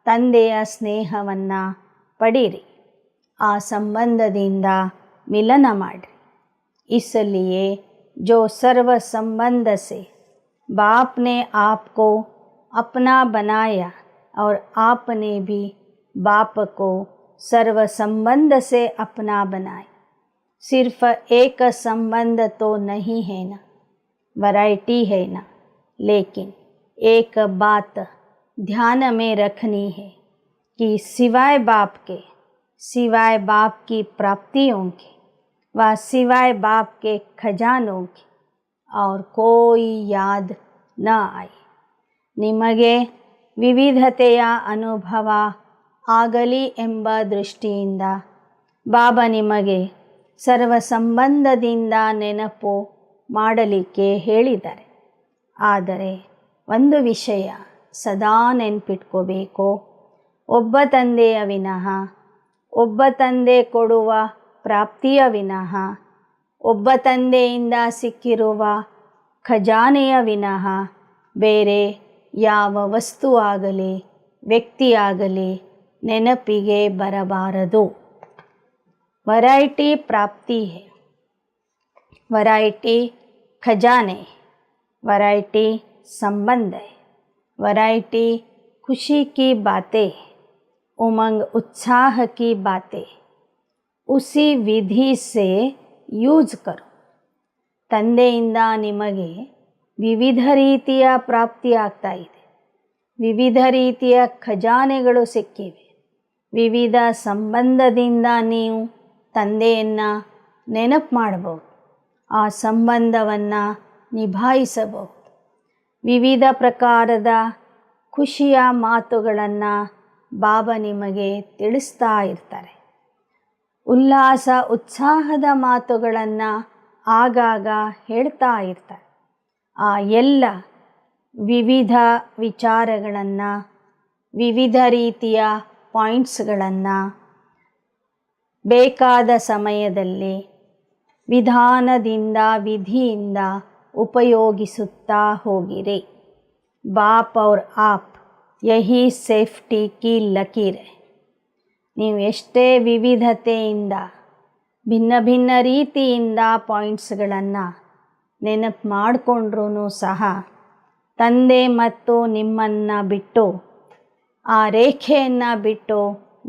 ತಂದೆಯ ಸ್ನೇಹವನ್ನು ಪಡೀರಿ, ಆ ಸಂಬಂಧದಿಂದ ಮಿಲನ ಮಾಡಿರಿ. इसलिए जो सर्व संबंध से बाप ने आपको अपना बनाया और आपने भी बाप को सर्व संबंध से अपना बनाए. सिर्फ एक संबंध तो नहीं है ना, वैरायटी है ना, लेकिन एक बात ध्यान में रखनी है कि सिवाय बाप की प्राप्तियों के व सिवाय बाप के खजानों की और कोई याद न आए. ನಿಮಗೆ ವಿವಿಧತೆಯ ಅನುಭವ ಆಗಲಿ ಎಂಬ ದೃಷ್ಟಿಯಿಂದ ಬಾಬಾ ನಿಮಗೆ ಸರ್ವ ಸಂಬಂಧದಿಂದ ನೆನಪು ಮಾಡಲಿಕ್ಕೆ ಹೇಳಿದ್ದಾರೆ. ಆದರೆ ಒಂದು ವಿಷಯ ಸದಾ ನೆನಪಿಟ್ಕೋಬೇಕು, ಒಬ್ಬ ತಂದೆಯ ವಿನಃ, ಒಬ್ಬ ತಂದೆ ಕೊಡುವ ಪ್ರಾಪ್ತಿಯ ವಿನಃ, ಒಬ್ಬ ತಂದೆಯಿಂದ ಸಿಕ್ಕಿರುವ ಖಜಾನೆಯ ವಿನಃ ಬೇರೆ ಯಾವ ವಸ್ತು ಆಗಲಿ ವ್ಯಕ್ತಿಯಾಗಲಿ ನೆನಪಿಗೆ ಬರಬಾರದು. वैरायटी प्राप्ति है, वैरायटी खजाने, वैरायटी संबंध है, वैरायटी खुशी की बातें, उमंग उत्साह की बातें उसी विधि से ಯೂಸ್ ಕರೋ. ತಂದೆಯಿಂದ ನಿಮಗೆ ವಿವಿಧ ರೀತಿಯ ಪ್ರಾಪ್ತಿ ಆಗ್ತಾ ಇದೆ, ವಿವಿಧ ರೀತಿಯ ಖಜಾನೆಗಳು ಸಿಕ್ಕಿವೆ. ವಿವಿಧ ಸಂಬಂಧದಿಂದ ನೀವು ತಂದೆಯನ್ನು ನೆನಪು ಮಾಡಬಹುದು, ಆ ಸಂಬಂಧವನ್ನು ನಿಭಾಯಿಸಬಹುದು. ವಿವಿಧ ಪ್ರಕಾರದ ಖುಷಿಯ ಮಾತುಗಳನ್ನು ಬಾಬಾ ನಿಮಗೆ ತಿಳಿಸ್ತಾ ಇರ್ತಾರೆ. ಉಲ್ಲಾಸ ಉತ್ಸಾಹದ ಮಾತುಗಳನ್ನು ಆಗಾಗ ಹೇಳ್ತಾ ಇರ್ತಾರೆ. ಆ ಎಲ್ಲ ವಿವಿಧ ವಿಚಾರಗಳನ್ನು, ವಿವಿಧ ರೀತಿಯ ಪಾಯಿಂಟ್ಸ್ಗಳನ್ನು ಬೇಕಾದ ಸಮಯದಲ್ಲಿ ವಿಧಾನದಿಂದ ವಿಧಿಯಿಂದ ಉಪಯೋಗಿಸುತ್ತಾ ಹೋಗಿರಿ. ಬಾಪ್ ಔರ್ ಆಪ್ ಯಹಿ ಸೇಫ್ಟಿ ಕಿ ಲಕೀರ್ ಹೈ. ನೀವು ಎಷ್ಟೇ ವಿವಿಧತೆಯಿಂದ ಭಿನ್ನ ಭಿನ್ನ ರೀತಿಯಿಂದ ಪಾಯಿಂಟ್ಸ್ಗಳನ್ನು ನೆನಪು ಮಾಡಿಕೊಂಡ್ರೂ ಸಹ ತಂದೆ ಮತ್ತು ನಿಮ್ಮನ್ನು ಬಿಟ್ಟು, ಆ ರೇಖೆಯನ್ನು ಬಿಟ್ಟು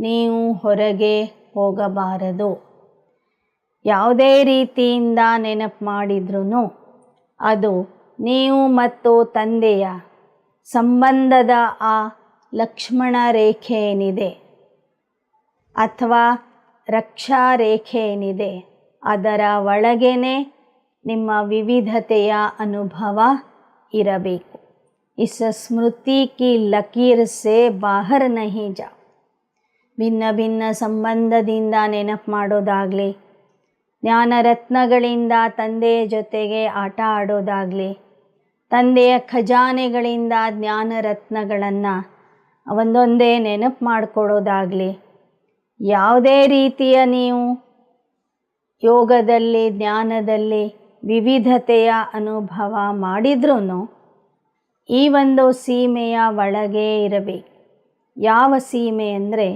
ನೀವು ಹೊರಗೆ ಹೋಗಬಾರದು. ಯಾವುದೇ ರೀತಿಯಿಂದ ನೆನಪು ಮಾಡಿದ್ರೂ ಅದು ನೀವು ಮತ್ತು ತಂದೆಯ ಸಂಬಂಧದ ಆ ಲಕ್ಷ್ಮಣ ರೇಖೆ ಏನಿದೆ ಅಥವಾ ರಕ್ಷಾ ರೇಖೆ ಏನಿದೆ ಅದರ ಒಳಗೇನೆ ನಿಮ್ಮ ವಿವಿಧತೆಯ ಅನುಭವ ಇರಬೇಕು. ಇಸ್ ಸ್ಮೃತಿ ಕಿ ಲಕೀರ್ ಸೆ ಬಾಹರ್ ನಹಿ ಜಾओ. ಭಿನ್ನ ಭಿನ್ನ ಸಂಬಂಧದಿಂದ ನೆನಪು ಮಾಡೋದಾಗಲಿ, ಜ್ಞಾನರತ್ನಗಳಿಂದ ತಂದೆಯ ಜೊತೆಗೆ ಆಟ ಆಡೋದಾಗಲಿ, ತಂದೆಯ ಖಜಾನೆಗಳಿಂದ ಜ್ಞಾನರತ್ನಗಳನ್ನು ಒಂದೊಂದೇ ನೆನಪು ಮಾಡಿಕೊಳ್ಳೋದಾಗಲಿ, ಯಾವುದೇ ರೀತಿಯ ನೀವು ಯೋಗದಲ್ಲಿ ಜ್ಞಾನದಲ್ಲಿ ವಿವಿಧತೆಯ ಅನುಭವ ಮಾಡಿದ್ರೂ ಈ ಒಂದು ಸೀಮೆಯ ಒಳಗೆ ಇರಬೇಕು. ಯಾವ ಸೀಮೆ ಅಂದರೆ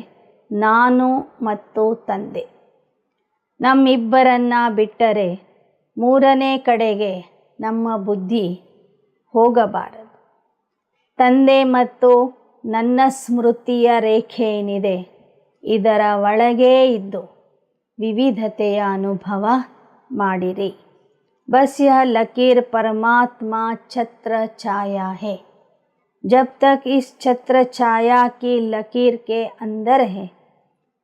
ನಾನು ಮತ್ತು ತಂದೆ. ನಮ್ಮಿಬ್ಬರನ್ನು ಬಿಟ್ಟರೆ ಮೂರನೇ ಕಡೆಗೆ ನಮ್ಮ ಬುದ್ಧಿ ಹೋಗಬಾರದು. ತಂದೆ ಮತ್ತು ನನ್ನ ಸ್ಮೃತಿಯ ರೇಖೆ ಏನಿದೆ ಇದರ ಒಳಗೇ ಇದ್ದು ವಿವಿಧತೆಯ ಅನುಭವ ಮಾಡಿರಿ. बस यह लकीर परमात्मा छत्र छाया है. जब तक इस छत्र छाया की लकीर के अंदर है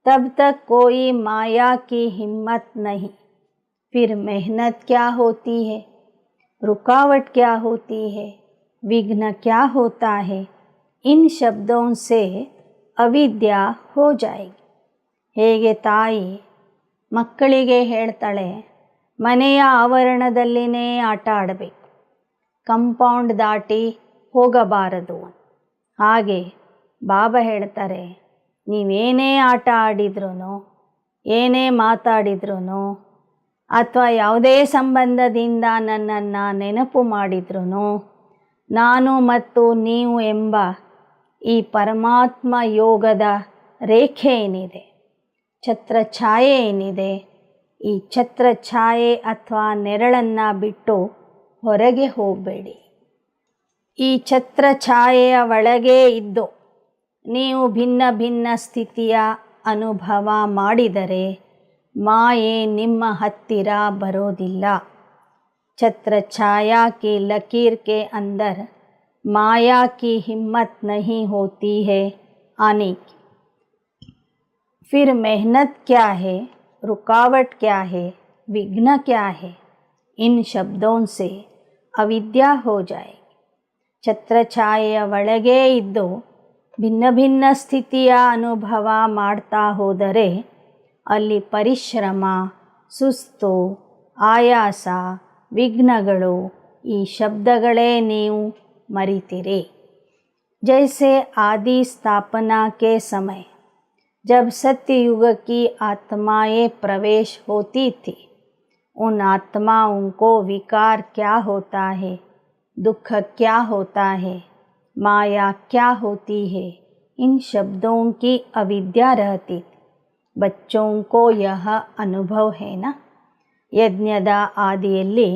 तब तक कोई माया की हिम्मत नहीं. फिर मेहनत क्या होती है, रुकावट क्या होती है, विघ्न क्या होता है, इन शब्दों से अविद्या हो जाएगी. ಹೇಗೆ ತಾಯಿ ಮಕ್ಕಳಿಗೆ ಹೇಳ್ತಾಳೆ, ಮನೆಯ ಆವರಣದಲ್ಲಿನೇ ಆಟ ಆಡಬೇಕು, ಕಂಪೌಂಡ್ ದಾಟಿ ಹೋಗಬಾರದು. ಹಾಗೆ ಬಾಬಾ ಹೇಳ್ತಾರೆ, ನೀವೇನೇ ಆಟ ಆಡಿದ್ರೂ, ಏನೇ ಮಾತಾಡಿದ್ರೂ ಅಥವಾ ಯಾವುದೇ ಸಂಬಂಧದಿಂದ ನನ್ನನ್ನು ನೆನಪು ಮಾಡಿದ್ರೂ ನಾನು ಮತ್ತು ನೀವು ಎಂಬ ಈ ಪರಮಾತ್ಮ ಯೋಗದ ರೇಖೆ ಏನಿದೆ, ಛತ್ರಛಾಯೆ ಏನಿದೆ, ಈ ಛತ್ರಛಾಯೆ ಅಥವಾ ನೆರಳನ್ನು ಬಿಟ್ಟು ಹೊರಗೆ ಹೋಗಬೇಡಿ. ಈ ಛತ್ರಛಾಯೆಯ ಒಳಗೆ ಇದ್ದು ನೀವು ಭಿನ್ನ ಭಿನ್ನ ಸ್ಥಿತಿಯ ಅನುಭವ ಮಾಡಿದರೆ ಮಾಯೆ ನಿಮ್ಮ ಹತ್ತಿರ ಬರೋದಿಲ್ಲ. छत्रछाया की लकीर के अंदर माया की हिम्मत नहीं होती है आने की. फिर मेहनत क्या है, रुकावट क्या है, विघ्न क्या है। इन शब्दों से अविद्या हो जाएगी। ಛತ್ರಛಾಯೆಯ ಒಳಗೇ ಇದ್ದು ಭಿನ್ನ ಭಿನ್ನ ಸ್ಥಿತಿಯ ಅನುಭವ ಮಾಡ್ತಾ ಹೋದರೆ ಅಲ್ಲಿ ಪರಿಶ್ರಮ, ಸುಸ್ತು, ಆಯಾಸ, ವಿಘ್ನಗಳು ಈ ಶಬ್ದಗಳೇ ನೀವು ಮರಿತೀರಿ। जैसे आदि स्थापना के समय जब सत्ययुग की आत्माएं प्रवेश होती थी, उन आत्माओं को विकार क्या होता है, दुख क्या होता है, माया क्या होती है, इन शब्दों की अविद्या रहती थी। बच्चों को यह अनुभव है ना। ಯಜ್ಞದ ಆದಿಯಲ್ಲಿ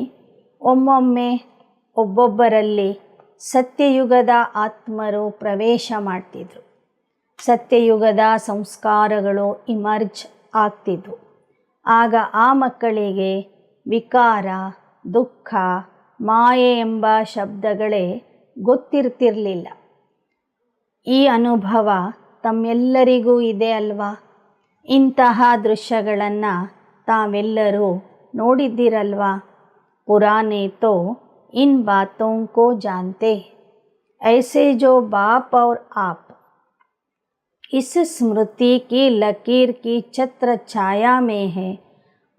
ಒಮ್ಮೊಮ್ಮೆ ಒಬ್ಬೊಬ್ಬರಲ್ಲಿ ಸತ್ಯಯುಗದ ಆತ್ಮರು ಪ್ರವೇಶ ಮಾಡ್ತಿದ್ರು। ಸತ್ಯಯುಗದ ಸಂಸ್ಕಾರಗಳು ಇಮರ್ಜ್ ಆಗ್ತಿದ್ವು। ಆಗ ಆ ಮಕ್ಕಳಿಗೆ ವಿಕಾರ, ದುಃಖ, ಮಾಯೆ ಎಂಬ ಶಬ್ದಗಳೇ ಗೊತ್ತಿರ್ತಿರಲಿಲ್ಲ। ಈ ಅನುಭವ ತಮ್ಮೆಲ್ಲರಿಗೂ ಇದೆ ಅಲ್ವಾ? ಇಂತಹ ದೃಶ್ಯಗಳನ್ನು ತಾವೆಲ್ಲರೂ ನೋಡಿದ್ದೀರಲ್ವಾ? पुराने तो इन बातों को जानते हैं। ऐसे जो बाप और आप इस स्मृति की लकीर की छत्र छाया में है,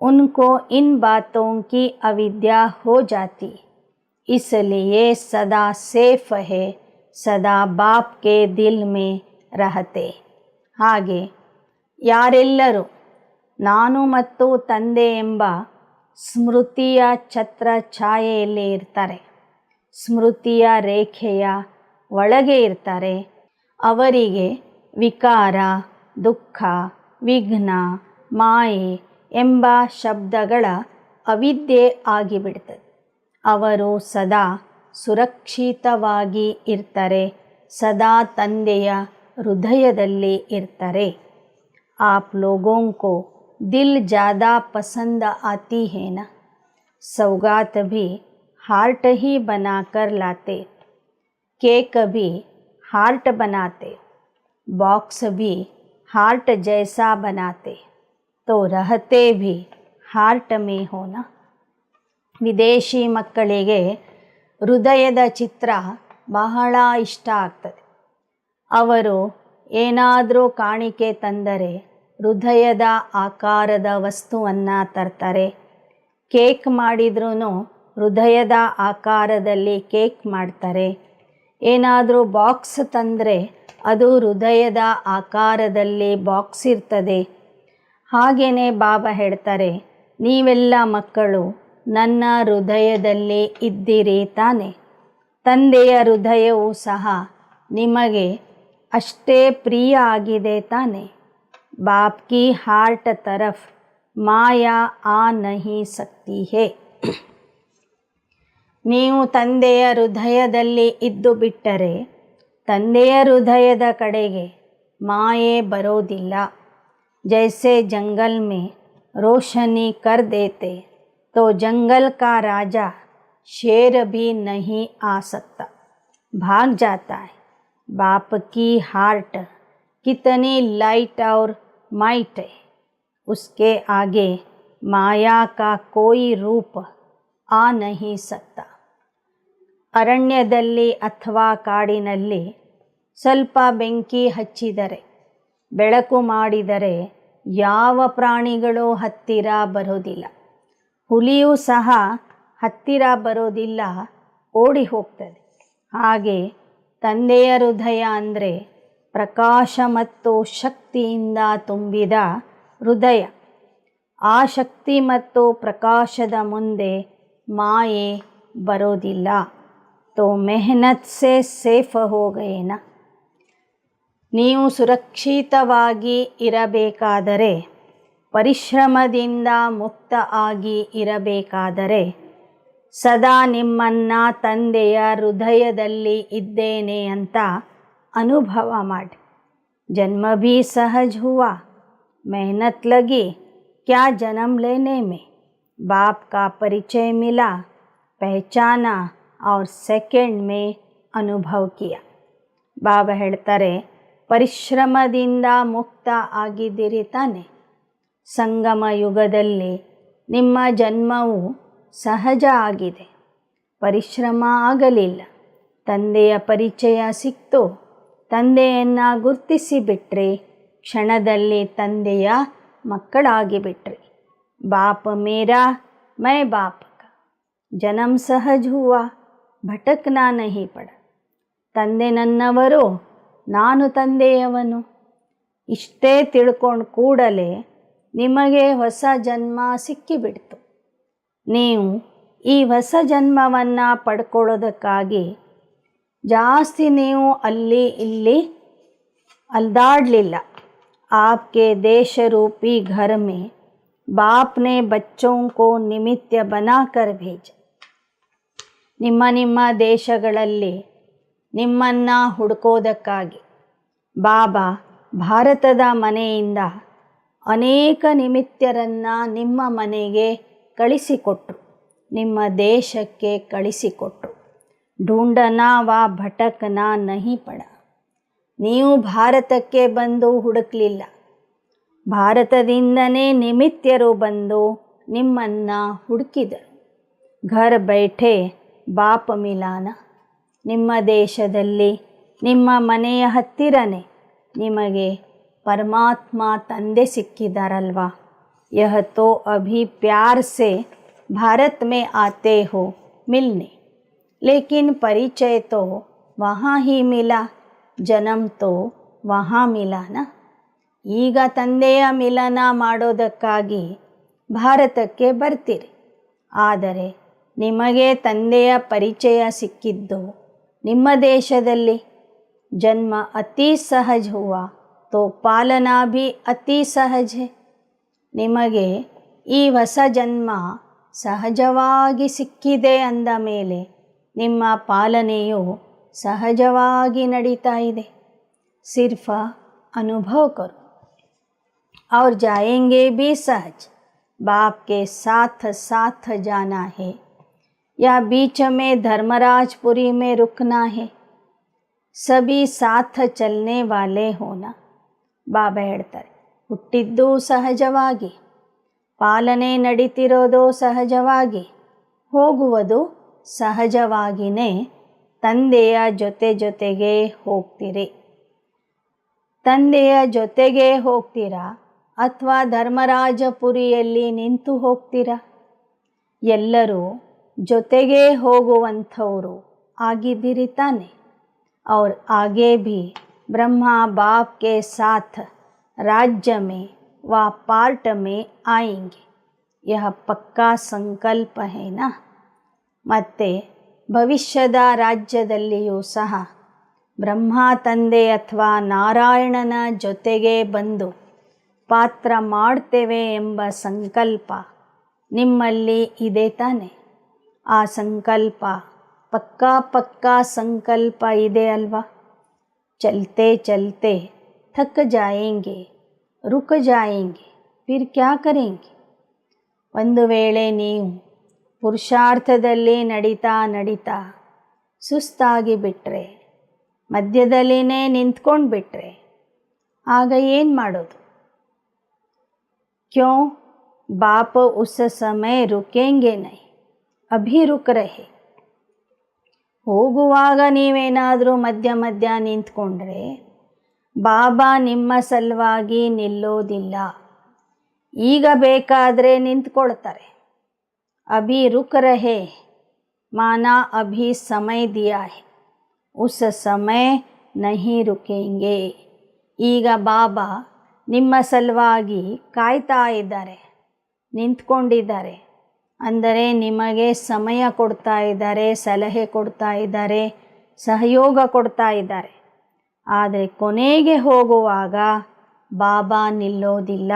उनको इन बातों की अविद्या हो जाती, इसलिए सदा सेफ है, सदा बाप के दिल में रहते। ಹಾಗೆ ಯಾರೆಲ್ಲರೂ ನಾನು ಮತ್ತು ತಂದೆ ಎಂಬ ಸ್ಮೃತಿಯ ಛತ್ರ ಛಾಯೆಯಲ್ಲಿ ಇರ್ತಾರೆ, ಸ್ಮೃತಿಯ ರೇಖೆಯ ಒಳಗೆ ಇರ್ತಾರೆ, ಅವರಿಗೆ ವಿಕಾರ, ದುಃಖ, ವಿಘ್ನ, ಮಾಯೆ ಎಂಬ ಶಬ್ದಗಳ ಅವಿದ್ಯೆ ಆಗಿಬಿಡ್ತದೆ। ಅವರು ಸದಾ ಸುರಕ್ಷಿತವಾಗಿ ಇರ್ತಾರೆ, ಸದಾ ತಂದೆಯ ಹೃದಯದಲ್ಲಿ ಇರ್ತಾರೆ। आप लोगों को दिल ज़्यादा पसंद आती है ना। सौगात भी हार्ट ही बनाकर लाते, केक भी हार्ट बनाते, बॉक्स भी हार्ट जैसा बनाते, तो रहते भी हार्ट में हो ना। ವಿದೇಶಿ ಮಕ್ಕಳಿಗೆ ಹೃದಯದ ಚಿತ್ರ ಬಹಳ ಇಷ್ಟ ಆಗ್ತದೆ। ಅವರು ಏನಾದರೂ ಕಾಣಿಕೆ ತಂದರೆ ಹೃದಯದ ಆಕಾರದ ವಸ್ತುವನ್ನು ತರ್ತಾರೆ। ಕೇಕ್ ಮಾಡಿದ್ರೂ ಹೃದಯದ ಆಕಾರದಲ್ಲಿ ಕೇಕ್ ಮಾಡ್ತಾರೆ। ಏನಾದರೂ ಬಾಕ್ಸ್ ತಂದರೆ ಅದು ಹೃದಯದ ಆಕಾರದಲ್ಲಿ ಬಾಕ್ಸ್ ಇರ್ತದೆ। ಹಾಗೆಯೇ ಬಾಬಾ ಹೇಳ್ತಾರೆ, ನೀವೆಲ್ಲ ಮಕ್ಕಳು ನನ್ನ ಹೃದಯದಲ್ಲಿ ಇದ್ದೀರಿ ತಾನೆ। ತಂದೆಯ ಹೃದಯವು ಸಹ ನಿಮಗೆ ಅಷ್ಟೇ ಪ್ರಿಯ ಆಗಿದೆ ತಾನೆ। बाप की हार्ट तरफ माया आ नहीं सकती है। ನೀವು ತಂದೆಯ ಹೃದಯದಲ್ಲಿ ಇದ್ದು ಬಿಟ್ಟರೆ ತಂದೆಯ ಹೃದಯದ ಕಡೆಗೆ ಮಾಯೆ ಬರೋದಿಲ್ಲ। जैसे जंगल में रोशनी कर देते तो जंगल का राजा शेर भी नहीं आ सकता, भाग जाता है। बाप की हार्ट कितनी लाइट और माइट है, उसके आगे माया का कोई रूप आ नहीं सकता। ಅರಣ್ಯದಲ್ಲಿ ಅಥವಾ ಕಾಡಿನಲ್ಲಿ ಸ್ವಲ್ಪ ಬೆಂಕಿ ಹಚ್ಚಿದರೆ, ಬೆಳಕು ಮಾಡಿದರೆ ಯಾವ ಪ್ರಾಣಿಗಳು ಹತ್ತಿರ ಬರೋದಿಲ್ಲ। ಹುಲಿಯೂ ಸಹ ಹತ್ತಿರ ಬರೋದಿಲ್ಲ, ಓಡಿ ಹೋಗ್ತದೆ। ಹಾಗೆ ತಂದೆಯ ಹೃದಯ ಅಂದರೆ ಪ್ರಕಾಶ ಮತ್ತು ಶಕ್ತಿಯಿಂದ ತುಂಬಿದ ಹೃದಯ। ಆ ಶಕ್ತಿ ಮತ್ತು ಪ್ರಕಾಶದ ಮುಂದೆ ಮಾಯೆ ಬರೋದಿಲ್ಲ। तो मेहनत से ಸೇಫ್ हो गए ना। ನೀವು ಸುರಕ್ಷಿತವಾಗಿ ಇರಬೇಕಾದರೆ, ಪರಿಶ್ರಮದಿಂದ ಮುಕ್ತ ಆಗಿ ಇರಬೇಕಾದರೆ ಸದಾ ನಿಮ್ಮನ್ನು ತಂದೆಯ ಹೃದಯದಲ್ಲಿ ಇದ್ದೇನೆ ಅಂತ अनुभव ಮಾಡಿ। जन्म भी सहज हुआ, मेहनत लगी क्या जन्म लेने में, बाप का परिचय मिला, पहचाना और सेकंड में अनुभव किया। ಬಾಬಾ ಹೇಳ್ತಾರೆ, ಪರಿಶ್ರಮದಿಂದ ಮುಕ್ತ ಆಗಿದ್ದೀರಿ ತಾನೆ। ಸಂಗಮ ಯುಗದಲ್ಲಿ ನಿಮ್ಮ ಜನ್ಮವು ಸಹಜ ಆಗಿದೆ, ಪರಿಶ್ರಮ ಆಗಲಿಲ್ಲ. ತಂದೆಯ ಪರಿಚಯ ಸಿಕ್ತು, ತಂದೆಯನ್ನು ಗುರ್ತಿಸಿಬಿಟ್ರಿ, ಕ್ಷಣದಲ್ಲಿ ತಂದೆಯ ಮಕ್ಕಳಾಗಿಬಿಟ್ರಿ. ಬಾಪ್ ಮೇರಾ ಮೈ ಬಾಪ್ ಕಾ, ಜನ್ಮ ಸಹಜ ಹುವಾ, ಭಟಕ್ನಾ ನಹಿ ಪಡ. ತಂದೆ ನನ್ನವರು, ನಾನು ತಂದೆಯವನು. ಇಷ್ಟೇ ತಿಳ್ಕೊಂಡು ಕೂಡಲೇ ನಿಮಗೆ ಹೊಸ ಜನ್ಮ ಸಿಕ್ಕಿಬಿಡ್ತು. ನೀವು ಈ ಹೊಸ ಜನ್ಮವನ್ನು ಪಡ್ಕೊಳ್ಳೋದಕ್ಕಾಗಿ ಜಾಸ್ತಿ ನೀವು ಅಲ್ಲಿ ಇಲ್ಲಿ ಅಲ್ದಾಡಲಿಲ್ಲ. आपके देश रूपी घर में बाप ने बच्चों को निमित्त बनाकर भेजा. ನಿಮ್ಮ ನಿಮ್ಮ ದೇಶಗಳಲ್ಲಿ ನಿಮ್ಮನ್ನು ಹುಡುಕೋದಕ್ಕಾಗಿ ಬಾಬಾ ಭಾರತದ ಮನೆಯಿಂದ ಅನೇಕ ನಿಮಿತ್ತರನ್ನು ನಿಮ್ಮ ಮನೆಗೆ ಕಳಿಸಿಕೊಟ್ರು, ನಿಮ್ಮ ದೇಶಕ್ಕೆ ಕಳಿಸಿಕೊಟ್ರು. ಢೂಂಢನಾ ವ ಭಟಕನಾ ನಹಿ ಪಡ. ನೀವು ಭಾರತಕ್ಕೆ ಬಂದು ಹುಡುಕಲಿಲ್ಲ, ಭಾರತದಿಂದನೇ ನಿಮಿತ್ತರು ಬಂದು ನಿಮ್ಮನ್ನು ಹುಡುಕಿದರು. ಘರ್ ಬೈಠೆ ಬಾಪ್ ಮಿಲಾನ. ನಿಮ್ಮ ದೇಶದಲ್ಲಿ ನಿಮ್ಮ ಮನೆಯ ಹತ್ತಿರನೇ ನಿಮಗೆ ಪರಮಾತ್ಮ ತಂದೆ ಸಿಕ್ಕಿದಾರಲ್ವಾ. ಯಹ ತೋ ಅಭಿ ಪ್ಯಾರ್ ಸೆ ಭಾರತ್ ಮೇ ಆತೆ ಹೋ ಮಿಲ್ನೆ, ಲೇಕಿನ್ ಪರಿಚಯ ತೋ ವಹಾ ಹಿ ಮಿಲಾ, ಜನ್ಮ ತೋ ವಹಾ ಮಿಲಾನ. ಈಗ ತಂದೆಯ ಮಿಲನ ಮಾಡೋದಕ್ಕಾಗಿ ಭಾರತಕ್ಕೆ ಬರ್ತೀರಿ, ಆದರೆ ನಿಮಗೆ ತಂದೆಯ ಪರಿಚಯ ಸಿಕ್ಕಿದ್ದು ನಿಮ್ಮ ದೇಶದಲ್ಲಿ. ಜನ್ಮ ಅತಿ ಸಹಜ ಹುವಾ ತೋ ಪಾಲನಾ ಭಿ ಅತಿ ಸಹಜ ಹೈ. ನಿಮಗೆ ಈ ಹೊಸ ಜನ್ಮ ಸಹಜವಾಗಿ ಸಿಕ್ಕಿದೆ ಅಂದ ಮೇಲೆ ನಿಮ್ಮ ಪಾಲನೆಯು ಸಹಜವಾಗಿ ನಡೀತಾ ಇದೆ. ಸಿರ್ಫ ಅನುಭವ ಕರೋ और जाएंगे भी सहज. बाप के साथ साथ जाना है या बीच में धर्मराजपुरी में रुकना है. सभी साथ चलने वाले होना. ಬಾಬಾ ಹೇಳ್ತಾರೆ, ಹುಟ್ಟಿದ್ದು ಸಹಜವಾಗಿ, ಪಾಲನೆ ನಡೀತಿರೋದು ಸಹಜವಾಗಿ, ಹೋಗುವುದು ಸಹಜವಾಗಿಯೇ. ತಂದೆಯ ಜೊತೆಗೆ ಹೋಗ್ತೀರಿ. ತಂದೆಯ ಜೊತೆಗೆ ಹೋಗ್ತೀರಾ ಅಥವಾ ಧರ್ಮರಾಜಪುರಿಯಲ್ಲಿ ನಿಂತು ಹೋಗ್ತೀರಾ? ಎಲ್ಲರೂ ಜೊತೆಗೆ ಹೋಗುವಂಥವರು ಆಗಿದ್ದೀರಿ ತಾನೆ. और आगे भी ब्रह्मा बाप के साथ राज्य में व पार्ट में आएंगे. यह पक्का संकल्प है ना. ಮತ್ತೆ ಭವಿಷ್ಯದ ರಾಜ್ಯದಲ್ಲಿಯೂ ಸಹ ಬ್ರಹ್ಮ ತಂದೆ ಅಥವಾ ನಾರಾಯಣನ ಜೊತೆಗೆ ಬಂದು ಪಾತ್ರ ಮಾಡ್ತೇವೆ ಎಂಬ ಸಂಕಲ್ಪ ನಿಮ್ಮಲ್ಲಿ ಇದೆ ತಾನೆ. ಆ ಸಂಕಲ್ಪ ಪಕ್ಕಾ ಸಂಕಲ್ಪ ಇದೆ ಅಲ್ವಾ. ಚಲ್ತೆ ಚಲ್ತೆ ಥಕ್ ಜಾಯೆಂಗೆ, ರುಕ್ ಜಾಯೆಂಗೆ, ಫಿರ್ ಕ್ಯಾ ಕರೆಂಗೆ. ಒಂದು ವೇಳೆ ನೀವು ಪುರುಷಾರ್ಥದಲ್ಲಿ ನಡೀತಾ ಸುಸ್ತಾಗಿ ಬಿಟ್ಟರೆ, ಮಧ್ಯದಲ್ಲಿನೇ ನಿಂತ್ಕೊಂಡು ಬಿಟ್ಟರೆ, ಆಗ ಏನು ಮಾಡೋದು? ಕ್ಯೋ ಬಾಪ್ ಉಸ್ ಸಮಯ ರುಕೆಂಗೆ ನಹಿ, ಅಭಿ ರುಕ್ ರಹೆ. ಹೋಗುವಾಗ ನೀವೇನಾದರೂ ಮಧ್ಯ ನಿಂತ್ಕೊಂಡ್ರೆ ಬಾಬಾ ನಿಮ್ಮ ಸಲುವಾಗಿ ನಿಲ್ಲೋದಿಲ್ಲ. ಈಗ ಬೇಕಾದರೆ ನಿಂತ್ಕೊಳ್ತಾರೆ. ಅಭಿ ರುಕ್ ರಹೆ ಮಾನಾ ಅಭಿ ಸಮಯ ದಿಯಾ ಹೈ, ಉಸ್ ಸಮಯ ನಹಿ ರುಕೆಂಗೆ. ಈಗ ಬಾಬಾ ನಿಮ್ಮ ಸಲುವಾಗಿ ಕಾಯ್ತಾ ಇದ್ದಾರೆ, ನಿಂತ್ಕೊಂಡಿದ್ದಾರೆ. ಅಂದರೆ ನಿಮಗೆ ಸಮಯ ಕೊಡ್ತಾ ಇದ್ದಾರೆ, ಸಲಹೆ ಕೊಡ್ತಾ ಇದ್ದಾರೆ, ಸಹಯೋಗ ಕೊಡ್ತಾ ಇದ್ದಾರೆ. ಆದರೆ ಕೊನೆಗೆ ಹೋಗುವಾಗ ಬಾಬಾ ನಿಲ್ಲೋದಿಲ್ಲ.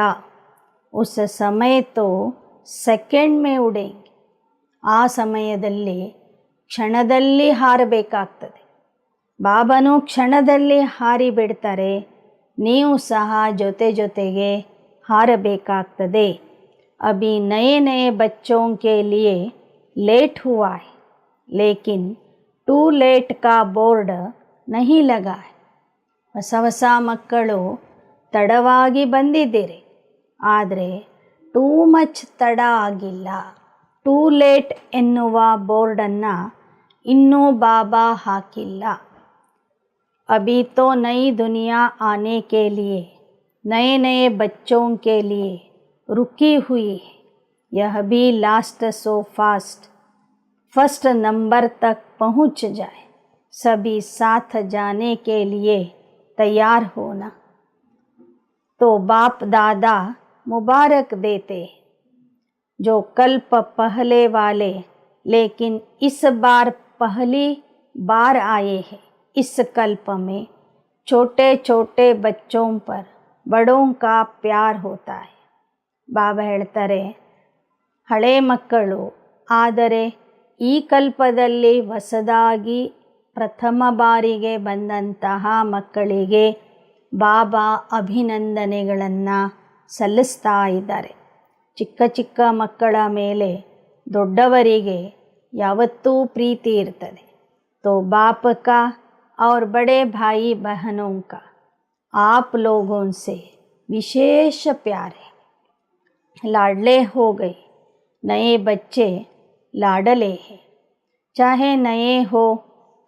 ಉಸ್ ಸಮಯ ತೋ ಸೆಕೆಂಡ್ ಮೇ ಉಡೆಂಗೆ. ಆ ಸಮಯದಲ್ಲಿ ಕ್ಷಣದಲ್ಲಿ ಹಾರಬೇಕಾಗ್ತದೆ. ಬಾಬಾನು ಕ್ಷಣದಲ್ಲಿ ಹಾರಿ ಬಿಡ್ತಾರೆ, ನೀವು ಸಹ ಜೊತೆಗೆ ಹಾರಬೇಕಾಗ್ತದೆ. अभी नए बच्चों के लिए लेट हुआ है, लेकिन टू लेट का बोर्ड नहीं लगा है. ಹೊಸ ಮಕ್ಕಳು ತಡವಾಗಿ ಬಂದಿದ್ದೀರಿ, ಆದರೆ ಟೂ ಮಚ್ ತಡ ಆಗಿಲ್ಲ. ಟೂ ಲೇಟ್ ಎನ್ನುವ ಬೋರ್ಡನ್ನು ಇನ್ನೂ ಬಾಬಾ ಹಾಕಿಲ್ಲ. अभी तो नई दुनिया आने के लिए नए नए बच्चों के लिए रुकी हुई है. यह भी last so fast. First number तक पहुंच जाए. सभी साथ जाने के लिए तैयार होना. तो बाप दादा मुबारक देते जो कल्प पहले वाले लेकिन इस बार पहली बार आए हैं. इस कल्प में छोटे छोटे बच्चों पर बड़ों का प्यार होता है. ಬಾಬಾ ಹೇಳ್ತಾರೆ, ಹಳೆ ಮಕ್ಕಳು, ಆದರೆ ಈ ಕಲ್ಪದಲ್ಲಿ ಹೊಸದಾಗಿ ಪ್ರಥಮ ಬಾರಿಗೆ ಬಂದಂತಹ ಮಕ್ಕಳಿಗೆ ಬಾಬಾ ಅಭಿನಂದನೆಗಳನ್ನು ಸಲ್ಲಿಸ್ತಾ ಇದ್ದಾರೆ. ಚಿಕ್ಕ ಚಿಕ್ಕ ಮಕ್ಕಳ ಮೇಲೆ ದೊಡ್ಡವರಿಗೆ ಯಾವತ್ತೂ ಪ್ರೀತಿ ಇರ್ತದೆ. तो बाप का और बड़े भाई बहनों का आप लोगों से विशेष प्यार है. लाडले हो गए. नए बच्चे लाडले हैं. चाहे नए हो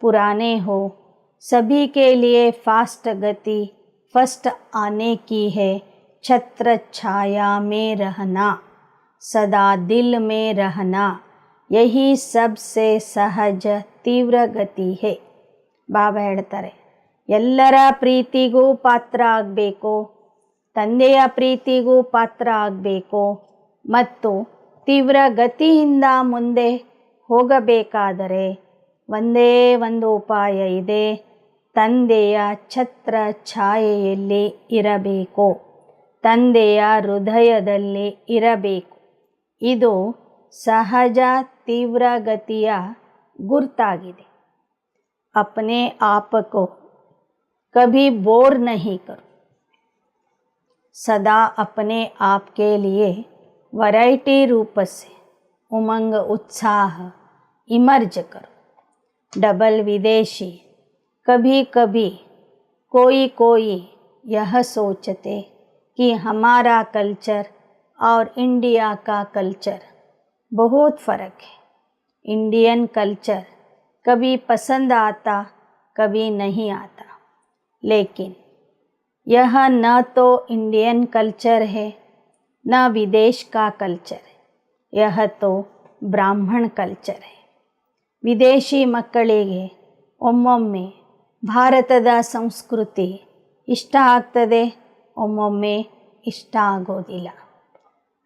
पुराने हो, सभी के लिए फास्ट गति फर्स्ट आने की है. छत्र छाया में रहना, सदा दिल में रहना, यही सबसे सहज ತೀವ್ರ ಗತಿ ಹೇ. ಬಾಬಾ ಹೇಳ್ತಾರೆ, ಎಲ್ಲರ ಪ್ರೀತಿಗೂ ಪಾತ್ರ ಆಗಬೇಕು, ತಂದೆಯ ಪ್ರೀತಿಗೂ ಪಾತ್ರ ಆಗಬೇಕು ಮತ್ತು ತೀವ್ರ ಗತಿಯಿಂದ ಮುಂದೆ ಹೋಗಬೇಕಾದರೆ ಒಂದೇ ಒಂದು ಉಪಾಯ ಇದೆ. ತಂದೆಯ ಛತ್ರ ಛಾಯೆಯಲ್ಲಿ ಇರಬೇಕು, ತಂದೆಯ ಹೃದಯದಲ್ಲಿ ಇರಬೇಕು. ಇದು ಸಹಜ ತೀವ್ರ ಗತಿಯ गुरतागिदे. अपने आप को कभी बोर नहीं करो. सदा अपने आप के लिए वैरायटी रूप से उमंग उत्साह इमर्ज करो. डबल विदेशी. कभी कभी कोई यह सोचते कि हमारा कल्चर और इंडिया का कल्चर बहुत फ़र्क है. इंडियन कल्चर कभी पसंद आता कभी नहीं आता, लेकिन यह न तो इंडियन कल्चर है न विदेश का कल्चर है. यह तो ब्राह्मण कल्चर है. ವಿದೇಶಿ ಮಕ್ಕಳಿಗೆ ಒಮ್ಮೊಮ್ಮೆ ಭಾರತದ ಸಂಸ್ಕೃತಿ ಇಷ್ಟ ಆಗ್ತದೆ, ಒಮ್ಮೊಮ್ಮೆ ಇಷ್ಟ ಆಗೋದಿಲ್ಲ.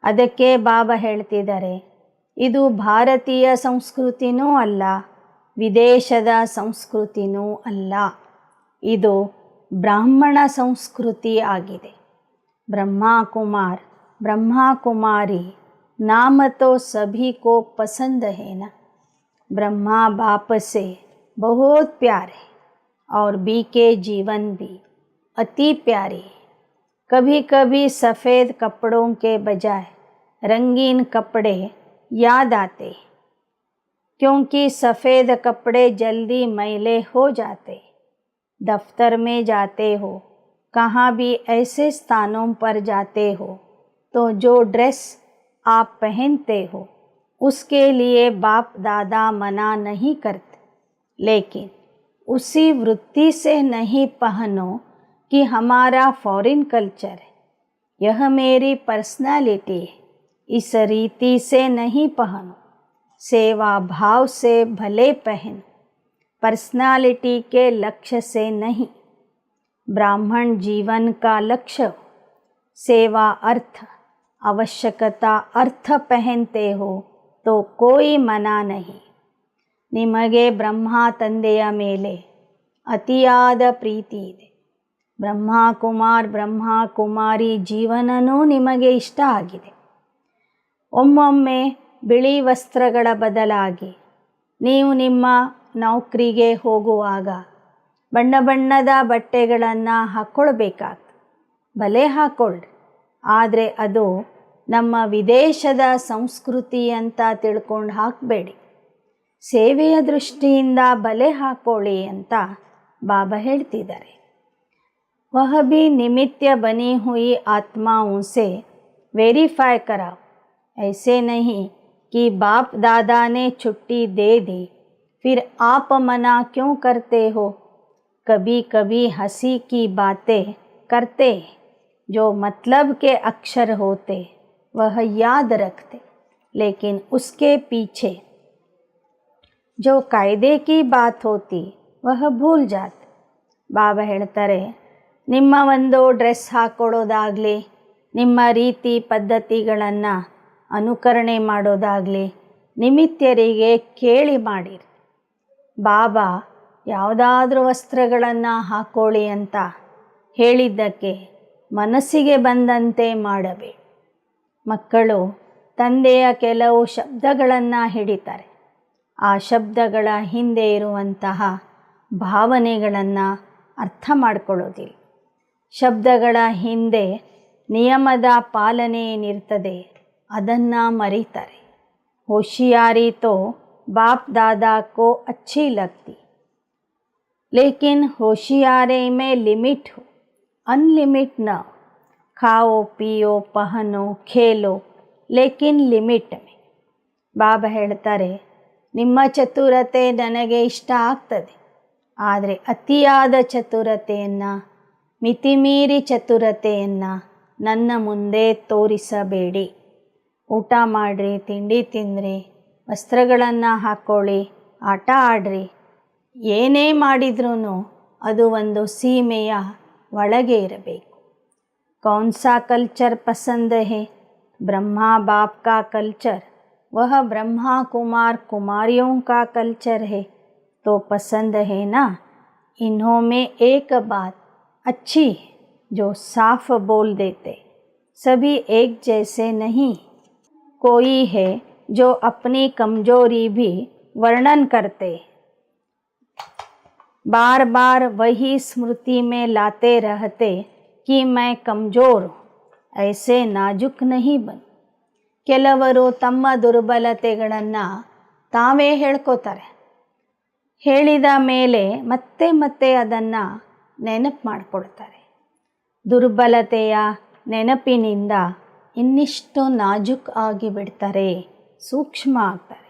ಅದಕ್ಕೆ ಬಾಬಾ ಹೇಳ್ತಿದ್ದಾರೆ, ಇದು ಭಾರತೀಯ ಸಂಸ್ಕೃತಿನೂ ಅಲ್ಲ, ವಿದೇಶದ ಸಂಸ್ಕೃತಿನೂ ಅಲ್ಲ, ಇದು ಬ್ರಾಹ್ಮಣ ಸಂಸ್ಕೃತಿ ಆಗಿದೆ. ब्रह्मा कुमार ब्रह्मा कुमारी नाम तो सभी को पसंद है ना. ब्रह्मा बाप से बहुत प्यार है और बी के जीवन भी अति प्यारी है. कभी कभी सफ़ेद कपड़ों के बजाय रंगीन कपड़े याद आते हैं, क्योंकि सफ़ेद कपड़े जल्दी मैले हो जाते. दफ्तर में जाते हो, कहाँ भी ऐसे स्थानों पर जाते हो, तो जो ड्रेस आप पहनते हो उसके लिए बाप दादा मना नहीं करते, लेकिन उसी वृत्ति से नहीं पहनो कि हमारा फॉरेन कल्चर है, यह मेरी पर्सनालिटी है, इस रीति से नहीं पहनो. सेवा भाव से भले पहनो, पर्सनालिटी के लक्ष्य से नहीं. ब्राह्मण जीवन का लक्ष्य हो. सेवा अर्थ ಅವಶ್ಯಕತಾ ಅರ್ಥ ಪಹನ್ತೆ ಹೋ ತೋ ಕೋಯಿ ಮನಾ ನಹಿ. ನಿಮಗೆ ಬ್ರಹ್ಮ ತಂದೆಯ ಮೇಲೆ ಅತಿಯಾದ ಪ್ರೀತಿ ಇದೆ. ಬ್ರಹ್ಮ ಕುಮಾರಿ ಜೀವನನೂ ನಿಮಗೆ ಇಷ್ಟ ಆಗಿದೆ. ಒಮ್ಮೊಮ್ಮೆ ಬಿಳಿ ವಸ್ತ್ರಗಳ ಬದಲಾಗಿ ನೀವು ನಿಮ್ಮ ನೌಕರಿಗೆ ಹೋಗುವಾಗ ಬಣ್ಣ ಬಣ್ಣದ ಬಟ್ಟೆಗಳನ್ನು ಹಾಕ್ಕೊಳ್ಬೇಕಾಗ್ತದೆ. ಭಲೆ ಹಾಕ್ಕೊಳ್ಳಿ, ಆದರೆ ಅದು ನಮ್ಮ ವಿದೇಶದ ಸಂಸ್ಕೃತಿ ಅಂತ ತಿಳ್ಕೊಂಡು ಹಾಕಬೇಡಿ. ಸೇವೆಯ ದೃಷ್ಟಿಯಿಂದ ಬಲೆ ಹಾಕ್ಕೊಳ್ಳಿ ಅಂತ ಬಾಬಾ ಹೇಳ್ತಿದ್ದಾರೆ. वह भी निमित्त बनी हुई आत्माओं से वेरीफाई कराओ। ऐसे नहीं कि बाप दादा ने छुट्टी दे दी फिर आप मना क्यों करते हो। कभी कभी हंसी की बातें करते, जो मतलब के अक्षर होते वह याद रखते, लेकिन उसके पीछे जो कायदे की बात होती वह भूल जाते। ಬಾಬಾ ಹೇಳ್ತಾರೆ, ನಿಮ್ಮ ಒಂದು ಡ್ರೆಸ್ ಹಾಕ್ಕೊಳ್ಳೋದಾಗಲಿ, ನಿಮ್ಮ ರೀತಿ ಪದ್ಧತಿಗಳನ್ನು ಅನುಕರಣೆ ಮಾಡೋದಾಗಲಿ ನಿಮಿತ್ಯರಿಗೆ ಕೇಳಿ ಮಾಡಿರಿ. ಬಾಬಾ ಯಾವುದಾದ್ರೂ ವಸ್ತ್ರಗಳನ್ನು ಹಾಕ್ಕೊಳ್ಳಿ ಅಂತ ಹೇಳಿದ್ದಕ್ಕೆ ಮನಸ್ಸಿಗೆ ಬಂದಂತೆ ಮಾಡಬೇಡಿ. ಮಕ್ಕಳು ತಂದೆಯ ಕೆಲವು ಶಬ್ದಗಳನ್ನು ಹಿಡಿತಾರೆ. ಆ ಶಬ್ದಗಳ ಹಿಂದೆ ಇರುವಂತಹ ಭಾವನೆಗಳನ್ನು ಅರ್ಥ ಮಾಡಿಕೊಳ್ಳೋದಿಲ್ಲ. ಶಬ್ದಗಳ ಹಿಂದೆ ನಿಯಮದ ಪಾಲನೆ ಏನಿರ್ತದೆ ಅದನ್ನು ಮರೀತಾರೆ. होशियारी तो बाप दादा को अच्छी लगती, लेकिन होशियारी में लिमिट हो, अनलिमिट न हो. खाओ पियो पहनो खेलो, लेकिन लिमिट में. ಬಾಬಾ ಹೇಳ್ತಾರೆ, ನಿಮ್ಮ ಚತುರತೆ ನನಗೆ ಇಷ್ಟ ಆಗ್ತದೆ, ಆದರೆ ಅತಿಯಾದ ಚತುರತೆಯನ್ನು, ಮಿತಿಮೀರಿ ಚತುರತೆಯನ್ನು ನನ್ನ ಮುಂದೆ ತೋರಿಸಬೇಡಿ. ಊಟ ಮಾಡಿರಿ, ತಿಂಡಿ ತಿನ್ನಿರಿ, ವಸ್ತ್ರಗಳನ್ನು ಹಾಕ್ಕೊಳ್ಳಿ, ಆಟ ಆಡ್ರಿ, ಏನೇ ಮಾಡಿದ್ರೂ ಅದು ಒಂದು ಸೀಮೆಯ ಒಳಗೆ ಇರಬೇಕು. ಕೌನ್ ಸಾ ಕಲ್ಚರ್ ಪಸಂದ್ ಹೇ? ಬ್ರಹ್ಮಾ ಬಾಪ್ ಕಾ ಕಲ್ಚರ್ वह ब्रह्मा कुमार कुमारियों का कल्चर है, तो पसंद है ना. इन्हों में एक बात अच्छी है जो साफ बोल देते, सभी एक जैसे नहीं. कोई है जो अपनी कमजोरी भी वर्णन करते, बार बार वही स्मृति में लाते रहते कि मैं कमज़ोर हूँ, ऐसे नाजुक नहीं बन. ಕೆಲವರು ತಮ್ಮ ದುರ್ಬಲತೆಗಳನ್ನು ತಾವೇ ಹೇಳ್ಕೋತಾರೆ. ಹೇಳಿದ ಮೇಲೆ ಮತ್ತೆ ಮತ್ತೆ ಅದನ್ನು ನೆನಪು ಮಾಡಿಕೊಡ್ತಾರೆ. ದುರ್ಬಲತೆಯ ನೆನಪಿನಿಂದ ಇನ್ನಿಷ್ಟು ನಾಜುಕ್ ಆಗಿಬಿಡ್ತಾರೆ, ಸೂಕ್ಷ್ಮ ಆಗ್ತಾರೆ.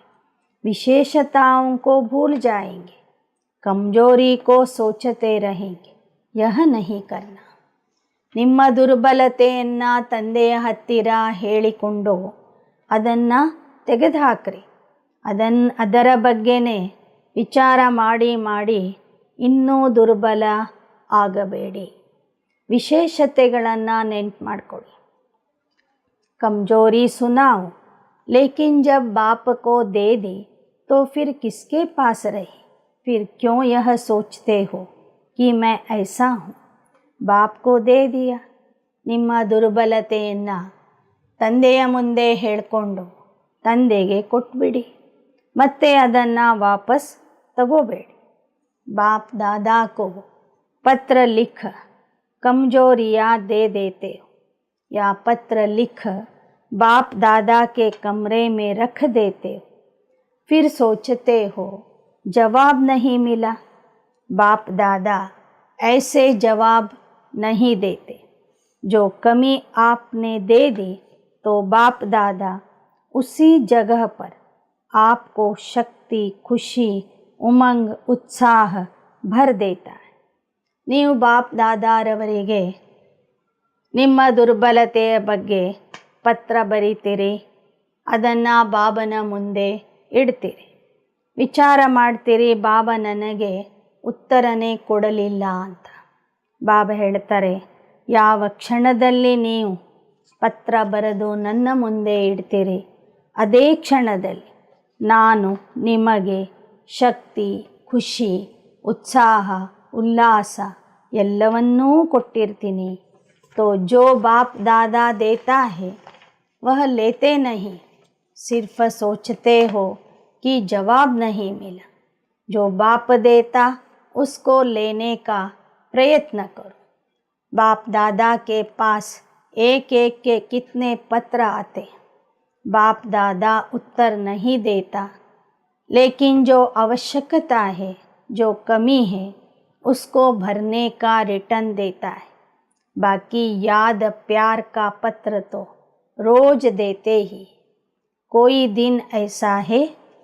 ವಿಶೇಷತಾओं को भूल जाएंगे, कमजोरी को सोचते रहेंगे, यह नहीं करना. ನಿಮ್ಮ ದುರ್ಬಲತೆಯನ್ನು ತಂದೆಯ ಹತ್ತಿರ ಹೇಳಿಕೊಂಡು ಅದನ್ನು ತೆಗೆದುಹಾಕ್ರಿ. ಅದರ ಬಗ್ಗೆನೇ ವಿಚಾರ ಮಾಡಿ ಮಾಡಿ ಇನ್ನೂ ದುರ್ಬಲ ಆಗಬೇಡಿ. ವಿಶೇಷತೆಗಳನ್ನು ನೆನ್ಪು ಮಾಡಿಕೊಳ್ಳಿ. कमजोरी सुनाओ, लेकिन जब बाप को दे दी तो फिर किसके पास रही? फिर क्यों यह सोचते हो कि मैं ऐसा हूँ? बाप को दे दिया. ನಿಮ್ಮ ದುರ್ಬಲತೆಯನ್ನು ತಂದೆಯ ಮುಂದೆ ಹೇಳಿಕೊಂಡು ತಂದೆಗೆ ಕೊಟ್ಬಿಡಿ, ಮತ್ತೆ ಅದನ್ನು ವಾಪಸ್ ತಗೋಬೇಡಿ. ಬಾಪ್ ದಾದಾ को पत्र लिख कमजोरियाँ दे देते हो, या पत्र लिख बाप दादा के कमरे में रख देते हो, फिर सोचते हो जवाब नहीं मिला. बाप दादा ऐसे जवाब नहीं देते. जो कमी आपने दे दी तो बाप दादा उसी जगह पर आपको शक्ति, खुशी, उमंग, उत्साह भर देता है. ನೀವು ಬಾಪ್ ದಾದಾರವರಿಗೆ ನಿಮ್ಮ ದುರ್ಬಲತೆಯ ಬಗ್ಗೆ ಪತ್ರ ಬರೀತೀರಿ, ಅದನ್ನು ಬಾಬನ ಮುಂದೆ ಇಡ್ತೀರಿ. ವಿಚಾರ ಮಾಡ್ತೀರಿ, ಬಾಬಾ ನನಗೆ ಉತ್ತರನೇ ಕೊಡಲಿಲ್ಲ ಅಂತ. ಬಾಬಾ ಹೇಳ್ತಾರೆ, ಯಾವ ಕ್ಷಣದಲ್ಲಿ ನೀವು ಪತ್ರ ಬರೆದು ನನ್ನ ಮುಂದೆ ಇಡ್ತೀರಿ, ಅದೇ ಕ್ಷಣದಲ್ಲಿ ನಾನು ನಿಮಗೆ ಶಕ್ತಿ, ಖುಷಿ, ಉತ್ಸಾಹ, ಉಲ್ಲಾಸ ಎಲ್ಲವನ್ನೂ ಕೊಟ್ಟಿರ್ತೀನಿ. तो जो बाप दादा देता है वह लेते नहीं, सिर्फ सोचते हो कि जवाब नहीं मिला. जो बाप देता उसको लेने का प्रयत्न करो. बाप दादा के पास एक एक के कितने पत्र आते, बाप दादा उत्तर नहीं देता, लेकिन जो आवश्यकता है, जो कमी है, उसको भरने का रिटर्न देता है. बाकी याद प्यार का पत्र तो रोज देते ही। कोई दिन ऐसा है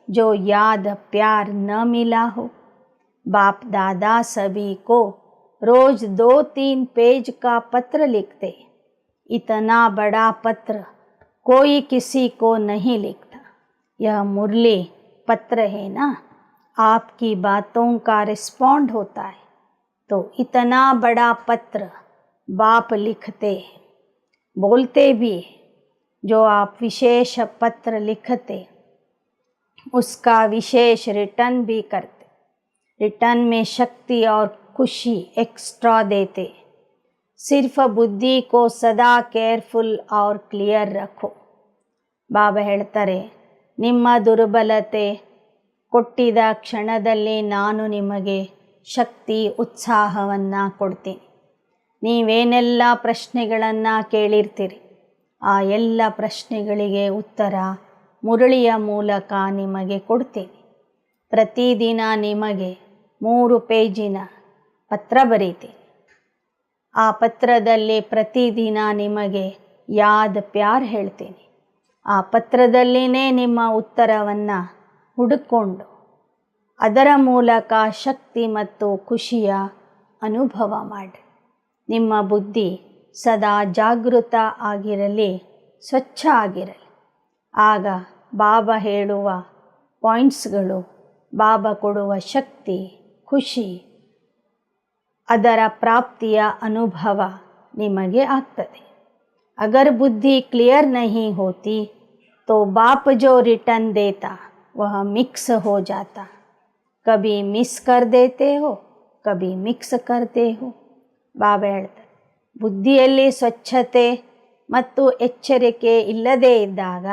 जो याद प्यार न मिला हो। बाप दादा सभी को रोज 2-3 पेज का पत्र लिखते। इतना बड़ा पत्र कोई किसी को नहीं लिखता। यह मुरली पत्र है ना, आपकी बातों का रिस्पॉन्ड होता है। तो इतना बड़ा पत्र बाप लिखते हैं, बोलते भी हैं। जो आप विशेष पत्र लिखते उसका विशेष रिटर्न भी करते। रिटर्न में शक्ति और खुशी एक्स्ट्रा देते। सिर्फ बुद्धि को सदा केयरफुल और क्लियर रखो। ಬಾಬಾ ಹೇಳ್ತಾರೆ, ನಿಮ್ಮ ದುರ್ಬಲತೆ ಕೊಟ್ಟಿದ ಕ್ಷಣದಲ್ಲಿ ನಾನು ನಿಮಗೆ ಶಕ್ತಿ ಉತ್ಸಾಹವನ್ನು ಕೊಡ್ತೀನಿ. ನೀವೇನೆಲ್ಲ ಪ್ರಶ್ನೆಗಳನ್ನು ಕೇಳಿರ್ತೀರಿ, ಆ ಎಲ್ಲ ಪ್ರಶ್ನೆಗಳಿಗೆ ಉತ್ತರ ಮುರಳಿಯ ಮೂಲಕ ನಿಮಗೆ ಕೊಡ್ತೀನಿ. ಪ್ರತಿದಿನ ನಿಮಗೆ 3 ಪೇಜಿನ ಪತ್ರ ಬರೀತೀನಿ. ಆ ಪತ್ರದಲ್ಲಿ ಪ್ರತಿದಿನ ನಿಮಗೆ ಯಾದ್ ಪ್ಯಾರ್ ಹೇಳ್ತೀನಿ. ಆ ಪತ್ರದಲ್ಲಿನೇ ನಿಮ್ಮ ಉತ್ತರವನ್ನು ಹುಡುಕೊಂಡು ಅದರ ಮೂಲಕ ಶಕ್ತಿ ಮತ್ತು ಖುಷಿಯ ಅನುಭವ ಮಾಡಿ. ನಿಮ್ಮ ಬುದ್ಧಿ ಸದಾ ಜಾಗೃತ ಆಗಿರಲಿ, ಸ್ವಚ್ಛ ಆಗಿರಲಿ. ಆಗ ಬಾಬಾ ಹೇಳುವ ಪಾಯಿಂಟ್ಸ್ಗಳು, ಬಾಬಾ ಕೊಡುವ ಶಕ್ತಿ, ಖುಷಿ, ಅದರ ಪ್ರಾಪ್ತಿಯ ಅನುಭವ ನಿಮಗೆ ಆಗ್ತದೆ. अगर बुद्धि क्लियर नहीं होती तो बाप जो रिटर्न देता वह मिक्स हो जाता. कभी मिस कर देते हो, कभी मिक्स करते हो. ಬಾಬಾ ಹೇಳ್ತಾರೆ, ಬುದ್ಧಿಯಲ್ಲಿ ಸ್ವಚ್ಛತೆ ಮತ್ತು ಎಚ್ಚರಿಕೆ ಇಲ್ಲದೇ ಇದ್ದಾಗ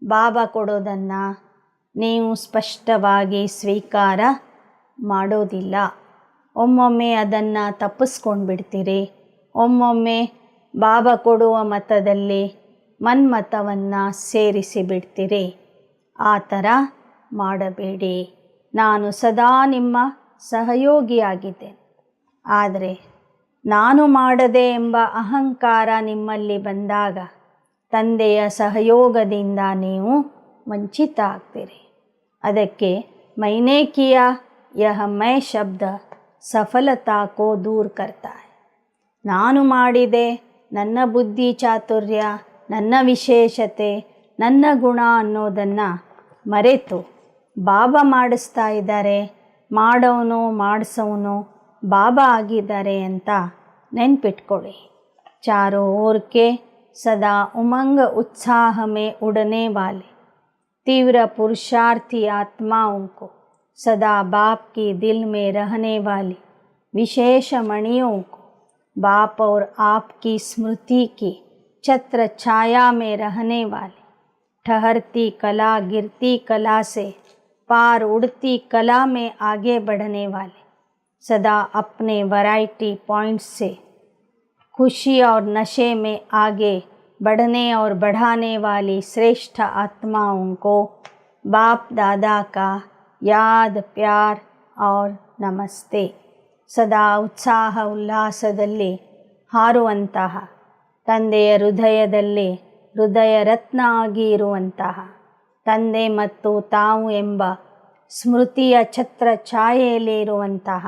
ಬಾಬಾ ಕೊಡೋದನ್ನು ನೀವು ಸ್ಪಷ್ಟವಾಗಿ ಸ್ವೀಕಾರ ಮಾಡೋದಿಲ್ಲ. ಒಮ್ಮೊಮ್ಮೆ ಅದನ್ನು ತಪ್ಪಿಸ್ಕೊಂಡು ಬಿಡ್ತೀರಿ. ಒಮ್ಮೊಮ್ಮೆ ಬಾಬಾ ಕೊಡುವ ಮತದಲ್ಲಿ ಮನ್ಮತವನ್ನು ಸೇರಿಸಿ ಬಿಡ್ತೀರಿ. ಆ ಥರ ಮಾಡಬೇಡಿ. ನಾನು ಸದಾ ನಿಮ್ಮ ಸಹಯೋಗಿಯಾಗಿದ್ದೇನೆ. ಆದರೆ ನಾನು ಮಾಡದೆ ಎಂಬ ಅಹಂಕಾರ ನಿಮ್ಮಲ್ಲಿ ಬಂದಾಗ ತಂದೆಯ ಸಹಯೋಗದಿಂದ ನೀವು ವಂಚಿತ ಆಗ್ತೀರಿ. ಅದಕ್ಕೆ ಮೈನೆ ಕಿಯಾ ಯಹ ಮೈ ಶಬ್ದ ಸಫಲತಾ ಕೋ ದೂರ್ ಕರ್ತಾ ಹೈ. ನಾನು ಮಾಡಿದೆ, ನನ್ನ ಬುದ್ಧಿ ಚಾತುರ್ಯ, ನನ್ನ ವಿಶೇಷತೆ, ನನ್ನ ಗುಣ ಅನ್ನೋದನ್ನು ಮರೆತು ಬಾಬಾ ಮಾಡಿಸ್ತಾ ಇದ್ದಾರೆ, ಮಾಡೋನು ಮಾಡಿಸೋನು ಬಾಬಾ ಆಗಿದ್ದಾರೆ ಅಂತ ನೆನ್ಪಿಟ್ಕೊಳ್ಳಿ. ಚಾರೋ ಓರ್ ಕೆ ಸದಾ ಉಮಂग उत्साह में उड़ने वाले तीव्र पुरुषार्थी आत्माओं को, सदा बाप की दिल में रहने वाली विशेष मणियों को, बाप और आपकी स्मृति की छत्र छाया में रहने वाले, ठहरती कला गिरती कला से पार उड़ती कला में आगे बढ़ने वाले, सदा अपने वैरायटी पॉइंट्स से खुशी और नशे में आगे बढ़ने और बढ़ाने वाली श्रेष्ठ आत्माओं को बाप दादा का याद प्यार और नमस्ते. ಸದಾ ಉತ್ಸಾಹ ಉಲ್ಲಾಸದಲ್ಲಿ ಹಾರುವಂತಹ, ತಂದೆಯ ಹೃದಯದಲ್ಲಿ ಹೃದಯ ರತ್ನ ಆಗಿ ಇರುವಂತಹ, ತಂದೆ ಮತ್ತು ತಾವು ಎಂಬ ಸ್ಮೃತಿಯ ಛತ್ರ ಛಾಯೆಯಲ್ಲಿ ಇರುವಂತಹ,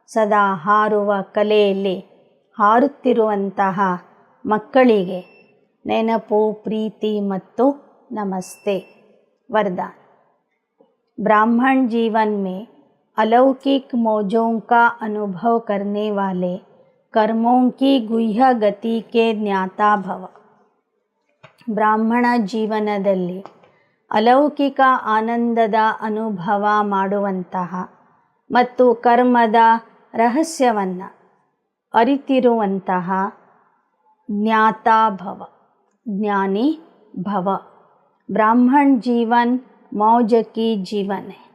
ಸದಾ ಹಾರುವ ಕಲೆಯಲ್ಲಿ ಹಾರುತ್ತಿರುವಂತಹ ಮಕ್ಕಳಿಗೆ ನೆನಪು, ಪ್ರೀತಿ ಮತ್ತು ನಮಸ್ತೆ. वरदान. ब्राह्मण जीवन में अलौकिक मौजों का अनुभव करने वाले कर्मों की गुह्य गति के ज्ञाता भव. ಬ್ರಾಹ್ಮಣ ಜೀವನದಲ್ಲಿ ಅಲೌಕಿಕ ಆನಂದದ ಅನುಭವ ಮಾಡುವಂತಹ ಮತ್ತು ಕರ್ಮದ ರಹಸ್ಯವನ್ನು ಅರಿತಿರುವಂತಹ ज्ञाता भव, ज्ञानी भव. ब्राह्मण जीवन मौज की जीवन है.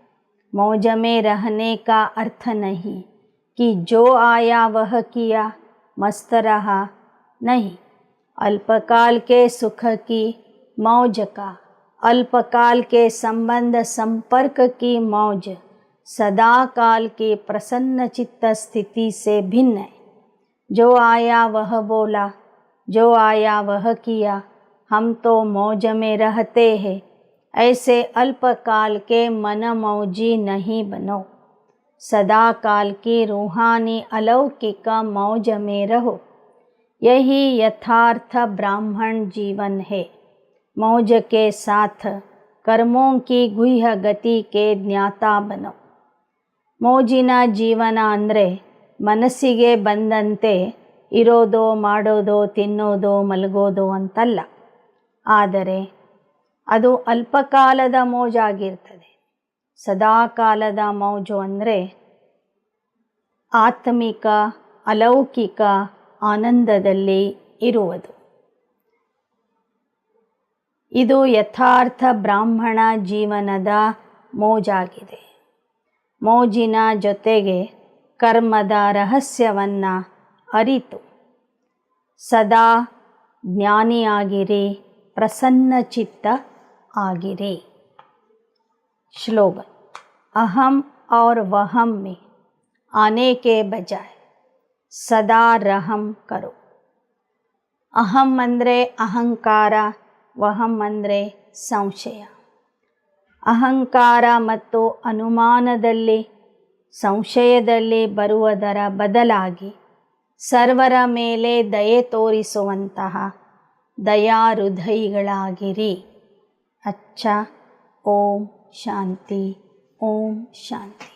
मौज में रहने का अर्थ नहीं कि जो आया वह किया, मस्त रहा, नहीं. अल्पकाल के सुख की मौज का, अल्पकाल के संबंध संपर्क की मौज सदा काल की प्रसन्न चित्त स्थिति से भिन्न है. जो आया वह बोला, जो आया वह किया, हम तो मौज में रहते हैं, ऐसे अल्पकाल के मनमौजी नहीं बनो। सदा काल की रूहानी अलौकिक मौज में रहो। यही यथार्थ ब्राह्मण जीवन है। मौज के साथ कर्मों की गुह्य गति के ज्ञाता बनो। ಮೋಜಿನ ಜೀವನ ಅಂದರೆ ಮನಸ್ಸಿಗೆ ಬಂದಂತೆ ಇರೋದೋ, ಮಾಡೋದೋ, ತಿನ್ನೋದೋ, ಮಲಗೋದೋ ಅಂತಲ್ಲ. ಆದರೆ ಅದು ಅಲ್ಪಕಾಲದ ಮೋಜಾಗಿರ್ತದೆ. ಸದಾಕಾಲದ ಮೌಜು ಅಂದರೆ ಆತ್ಮಿಕ ಅಲೌಕಿಕ ಆನಂದದಲ್ಲಿ ಇರುವುದು. ಇದು ಯಥಾರ್ಥ ಬ್ರಾಹ್ಮಣ ಜೀವನದ ಮೋಜಾಗಿದೆ. ಮೋಜಿನ ಜೊತೆಗೆ ಕರ್ಮದ ರಹಸ್ಯವನ್ನು ಅರಿತು ಸದಾ ಜ್ಞಾನಿಯಾಗಿರಿ, ಪ್ರಸನ್ನಚಿತ್ತ ಆಗಿರಿ. श्लोगन: अहम और वहम में आने के बजाय सदा रहम करो. ಅಹಂ ಅಂದರೆ ಅಹಂಕಾರ, ವಹಂ ಅಂದರೆ ಸಂಶಯ. ಅಹಂಕಾರ ಮತ್ತು ಅನುಮಾನದಲ್ಲಿ, ಸಂಶಯದಲ್ಲಿ ಬರುವುದರ ಬದಲಾಗಿ ಸರ್ವರ ಮೇಲೆ ದಯೆ ತೋರಿಸುವಂತಹ ದಯಾಹೃದಯಿಗಳಾಗಿರಿ. ಅಚ್ಚ. ಓಂ ಶಾಂತಿ. ಓಂ ಶಾಂತಿ.